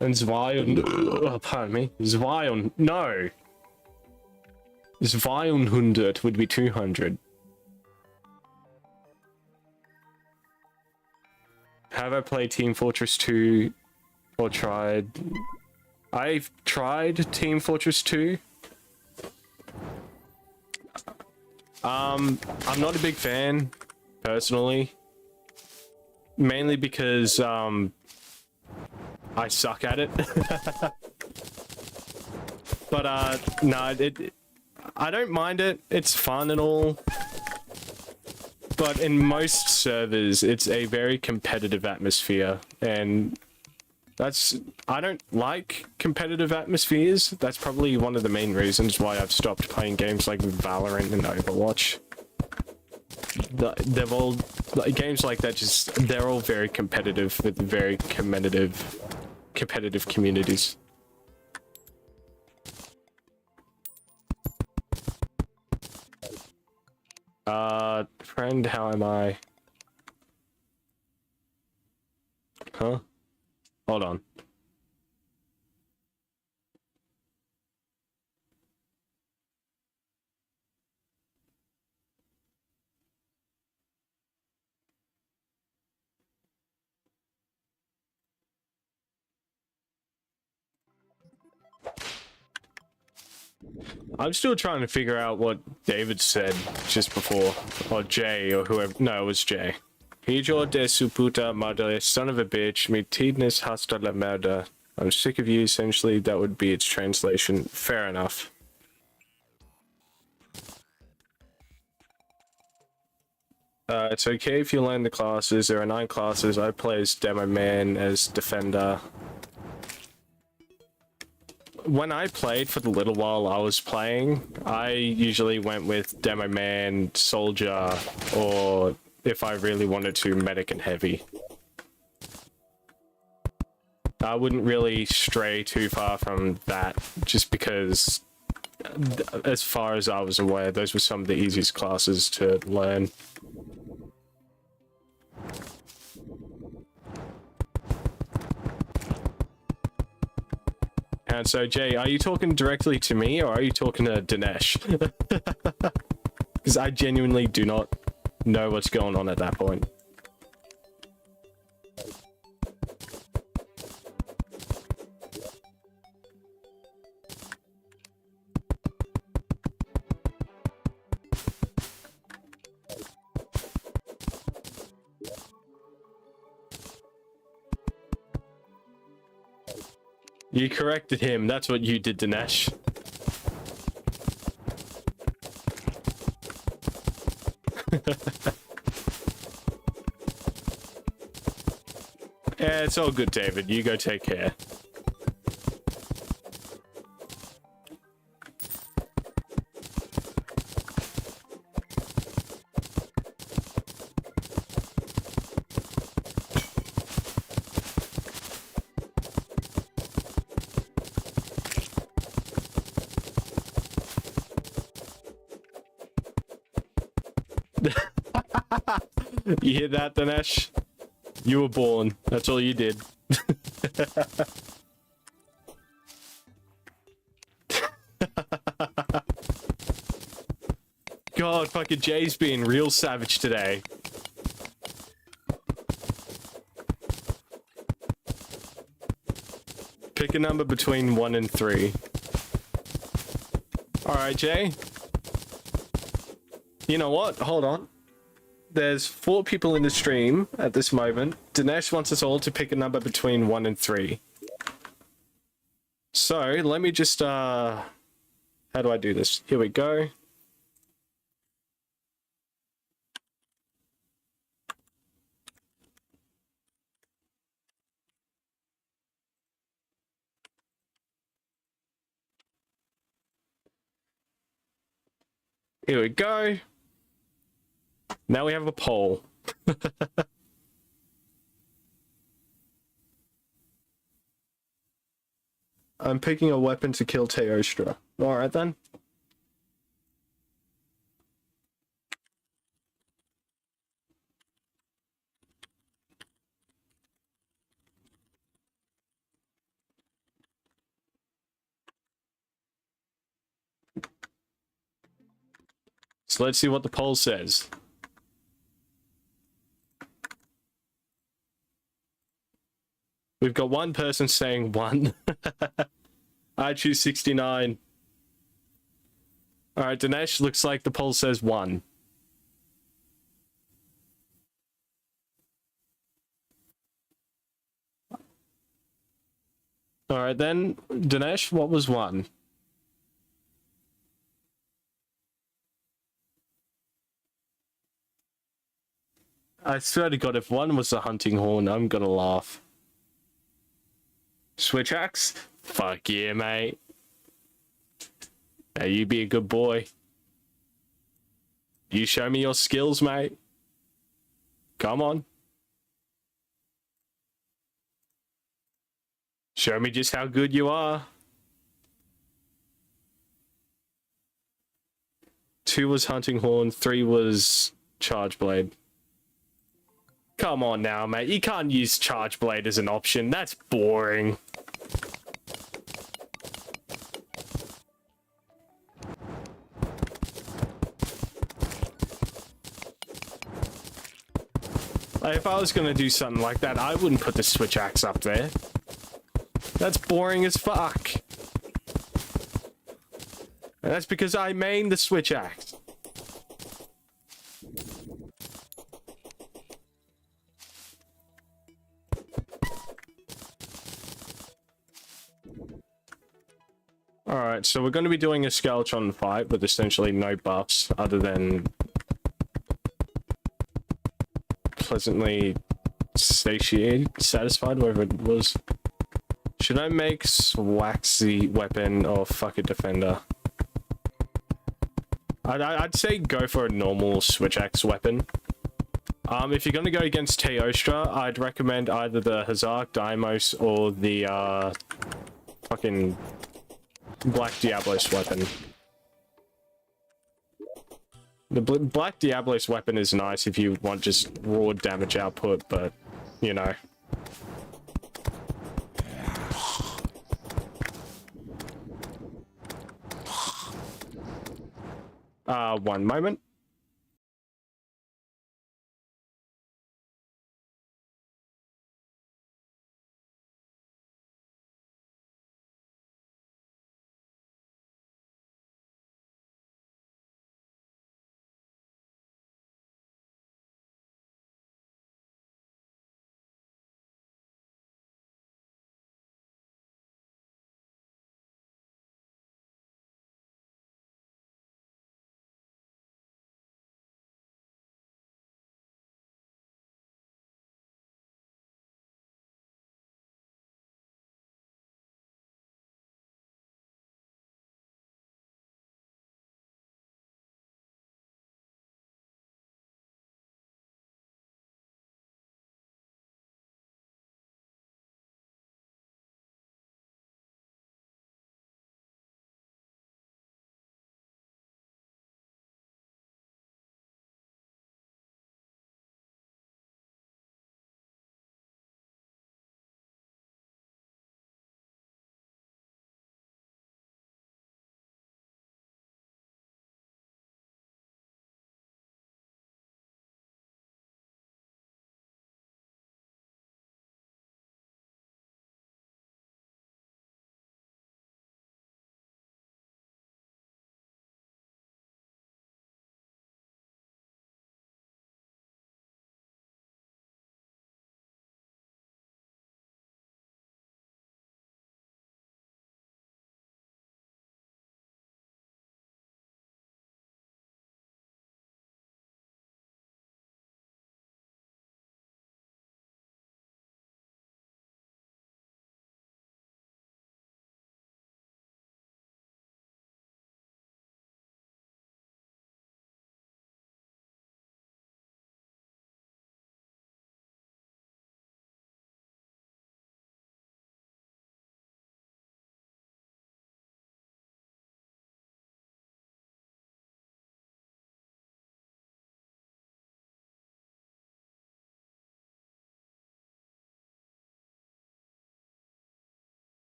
Speaker 1: And oh, pardon me. No. 200 would be 200. Have I played Team Fortress 2 or tried? I've tried Team Fortress 2. I'm not a big fan, personally. Mainly because, I suck at it. But, no, I don't mind it. It's fun and all. But in most servers, it's a very competitive atmosphere, and I don't like competitive atmospheres. That's probably one of the main reasons why I've stopped playing games like Valorant and Overwatch. They've all, games like that, they're all very competitive with very competitive communities. Friend, how am I? Huh? Hold on. I'm still trying to figure out what David said just before, or Jay, or whoever. No, it was Jay. Hijo de su puta madre, son of a bitch, mi tidnis hasta la merda. I'm sick of you, essentially, that would be its translation. Fair enough. It's okay if you learn the classes. There are 9 classes. I play as Demo Man, as Defender. When I played for the little while I was playing, I usually went with Demo Man, Soldier, or if I really wanted to, Medic and Heavy. I wouldn't really stray too far from that, just because, as far as I was aware, those were some of the easiest classes to learn. And so, Jay, are you talking directly to me, or are you talking to Dinesh? Because I genuinely do not know what's going on at that point. You corrected him. That's what you did, Dinesh. Yeah, it's all good, David. You go take care. You hear that, Dinesh? You were born. That's all you did. God, fucking Jay's being real savage today. Pick a number between 1 and 3. Alright, Jay. You know what? Hold on. There's 4 people in the stream at this moment. Dinesh wants us all to pick a number between 1 and 3. So, let me just, how do I do this? Here we go. Here we go. Now we have a poll. I'm picking a weapon to kill Teostra. Alright then. So let's see what the poll says. We've got one person saying 1. I choose 69. Alright, Dinesh, looks like the poll says 1. Alright then, Dinesh, what was 1? I swear to God, if 1 was a hunting horn, I'm gonna laugh. Switch axe? Fuck yeah, mate. Now you be a good boy. You show me your skills, mate. Come on. Show me just how good you are. 2 was hunting horn, 3 was charge blade. Come on now, mate. You can't use charge blade as an option. That's boring. Like, if I was gonna do something like that, I wouldn't put the switch axe up there. That's boring as fuck. And that's because I main the switch axe. Alright, so we're going to be doing a Skeletron fight with essentially no buffs other than pleasantly satiated, satisfied, whatever it was. Should I make Swaxy weapon or fuck it defender? I'd say go for a normal switch axe weapon. If you're gonna go against Teostra, I'd recommend either the Hazak, Daimos, or the fucking Black Diablos weapon. The Black Diablos weapon is nice if you want just raw damage output, but you know. 1 moment.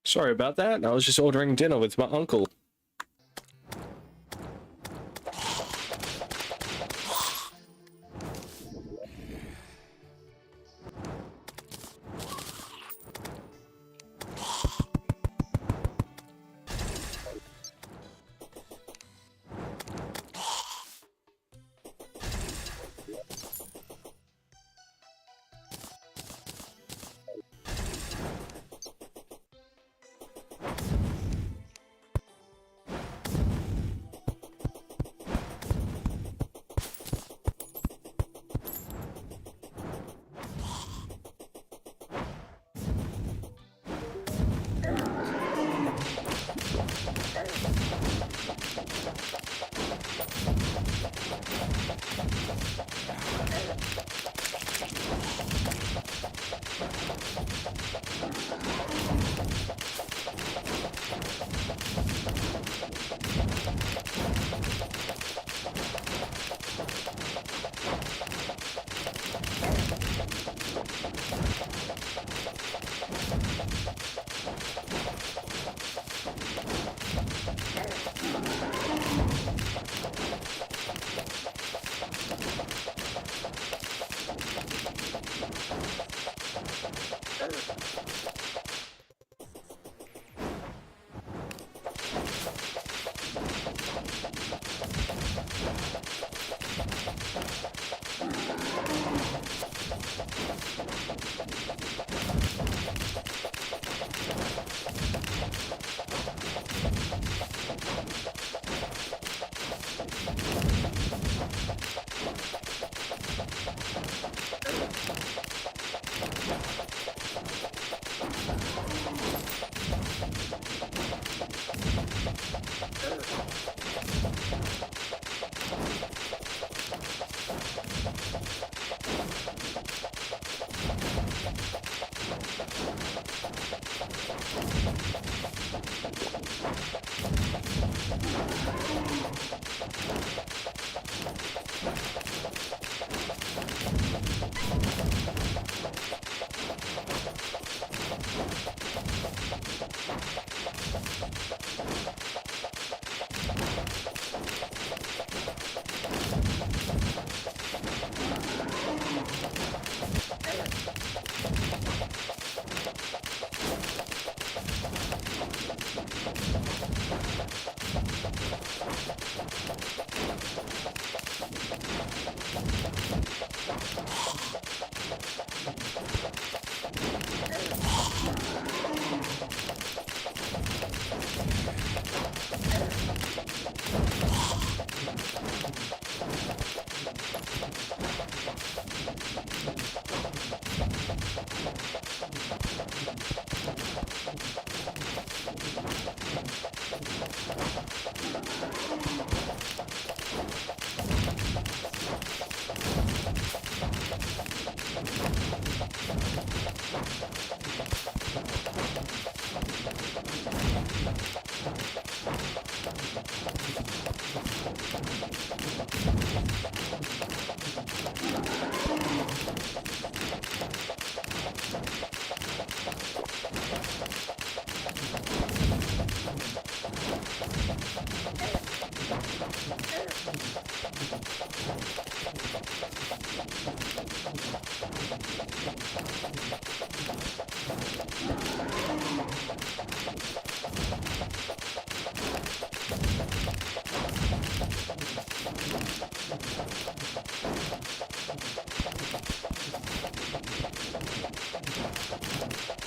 Speaker 1: Sorry about that. I was just ordering dinner with my uncle.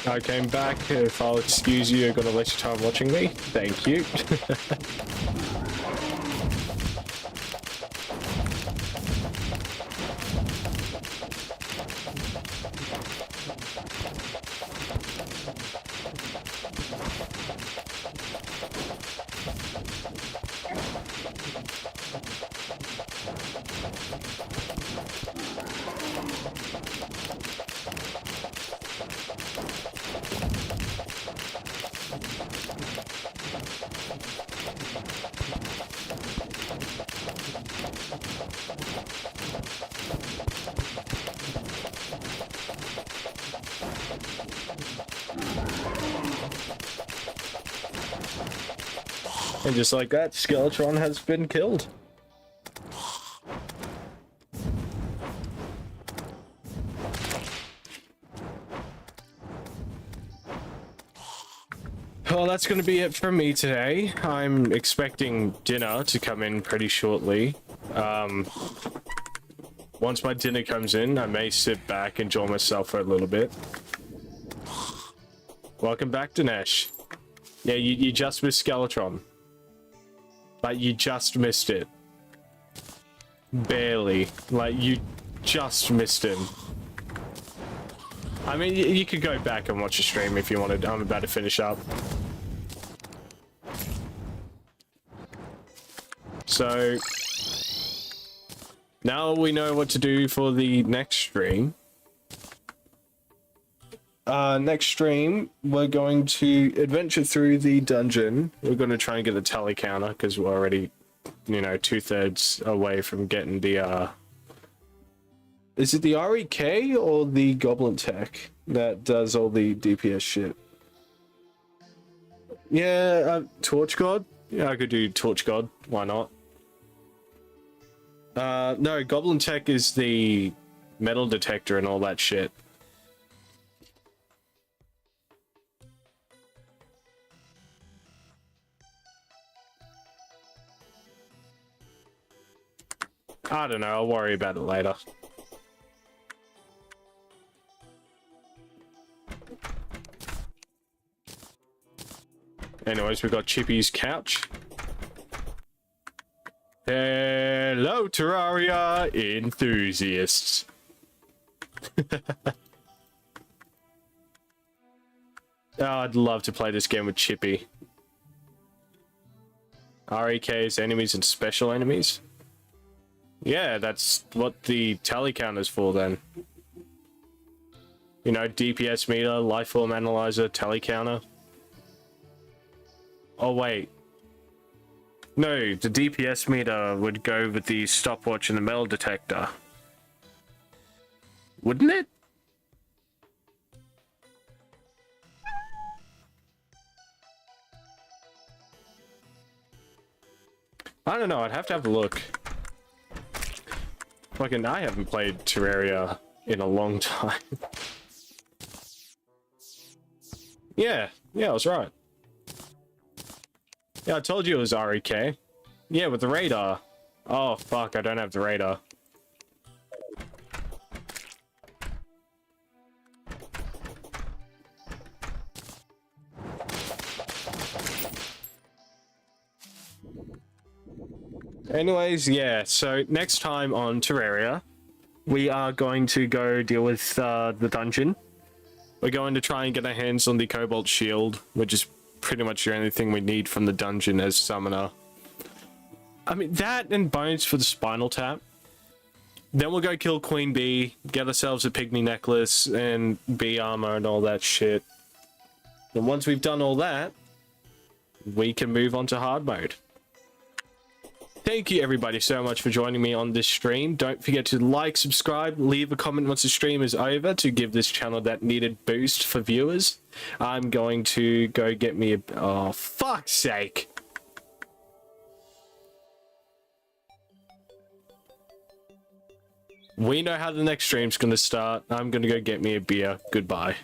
Speaker 1: I came back. If I'll excuse you, you're gonna waste your time watching me. Thank you. And just like that, Skeletron has been killed. Well, that's going to be it from me today. I'm expecting dinner to come in pretty shortly. Once my dinner comes in, I may sit back and enjoy myself for a little bit. Welcome back, Dinesh. Yeah, you just missed Skeletron. Like, you just missed it. Barely. Like, you just missed him. I mean, you could go back and watch a stream if you wanted. I'm about to finish up. So, now we know what to do for the next stream. Next stream, we're going to adventure through the dungeon. We're going to try and get the tally counter, because we're already, you know, 2/3 away from getting the, Is it the REK or the Goblin Tech that does all the DPS shit? Yeah, Torch God? Yeah, I could do Torch God. Why not? No, Goblin Tech is the metal detector and all that shit. I don't know, I'll worry about it later. Anyways, we've got Chippy's couch. Hello, Terraria enthusiasts. Oh, I'd love to play this game with Chippy. REK's enemies and special enemies? Yeah, that's what the tally counter's for then. You know, DPS meter, lifeform analyzer, tally counter. Oh, wait. No, the DPS meter would go with the stopwatch and the metal detector. Wouldn't it? I don't know, I'd have to have a look. Fucking, I haven't played Terraria in a long time. Yeah, I was right. Yeah, I told you it was REK. Yeah, with the radar. Oh, fuck, I don't have the radar. Anyways, yeah, so next time on Terraria, we are going to go deal with the dungeon. We're going to try and get our hands on the Cobalt Shield, which is pretty much the only thing we need from the dungeon as summoner. I mean, that and bones for the spinal tap. Then we'll go kill Queen Bee, get ourselves a pygmy necklace and bee armor and all that shit. And once we've done all that, we can move on to hard mode. Thank you everybody so much for joining me on this stream. Don't forget to like, subscribe, leave a comment once the stream is over to give this channel that needed boost for viewers. I'm going to go get me a... Oh, fuck's sake. We know how the next stream's going to start. I'm going to go get me a beer. Goodbye.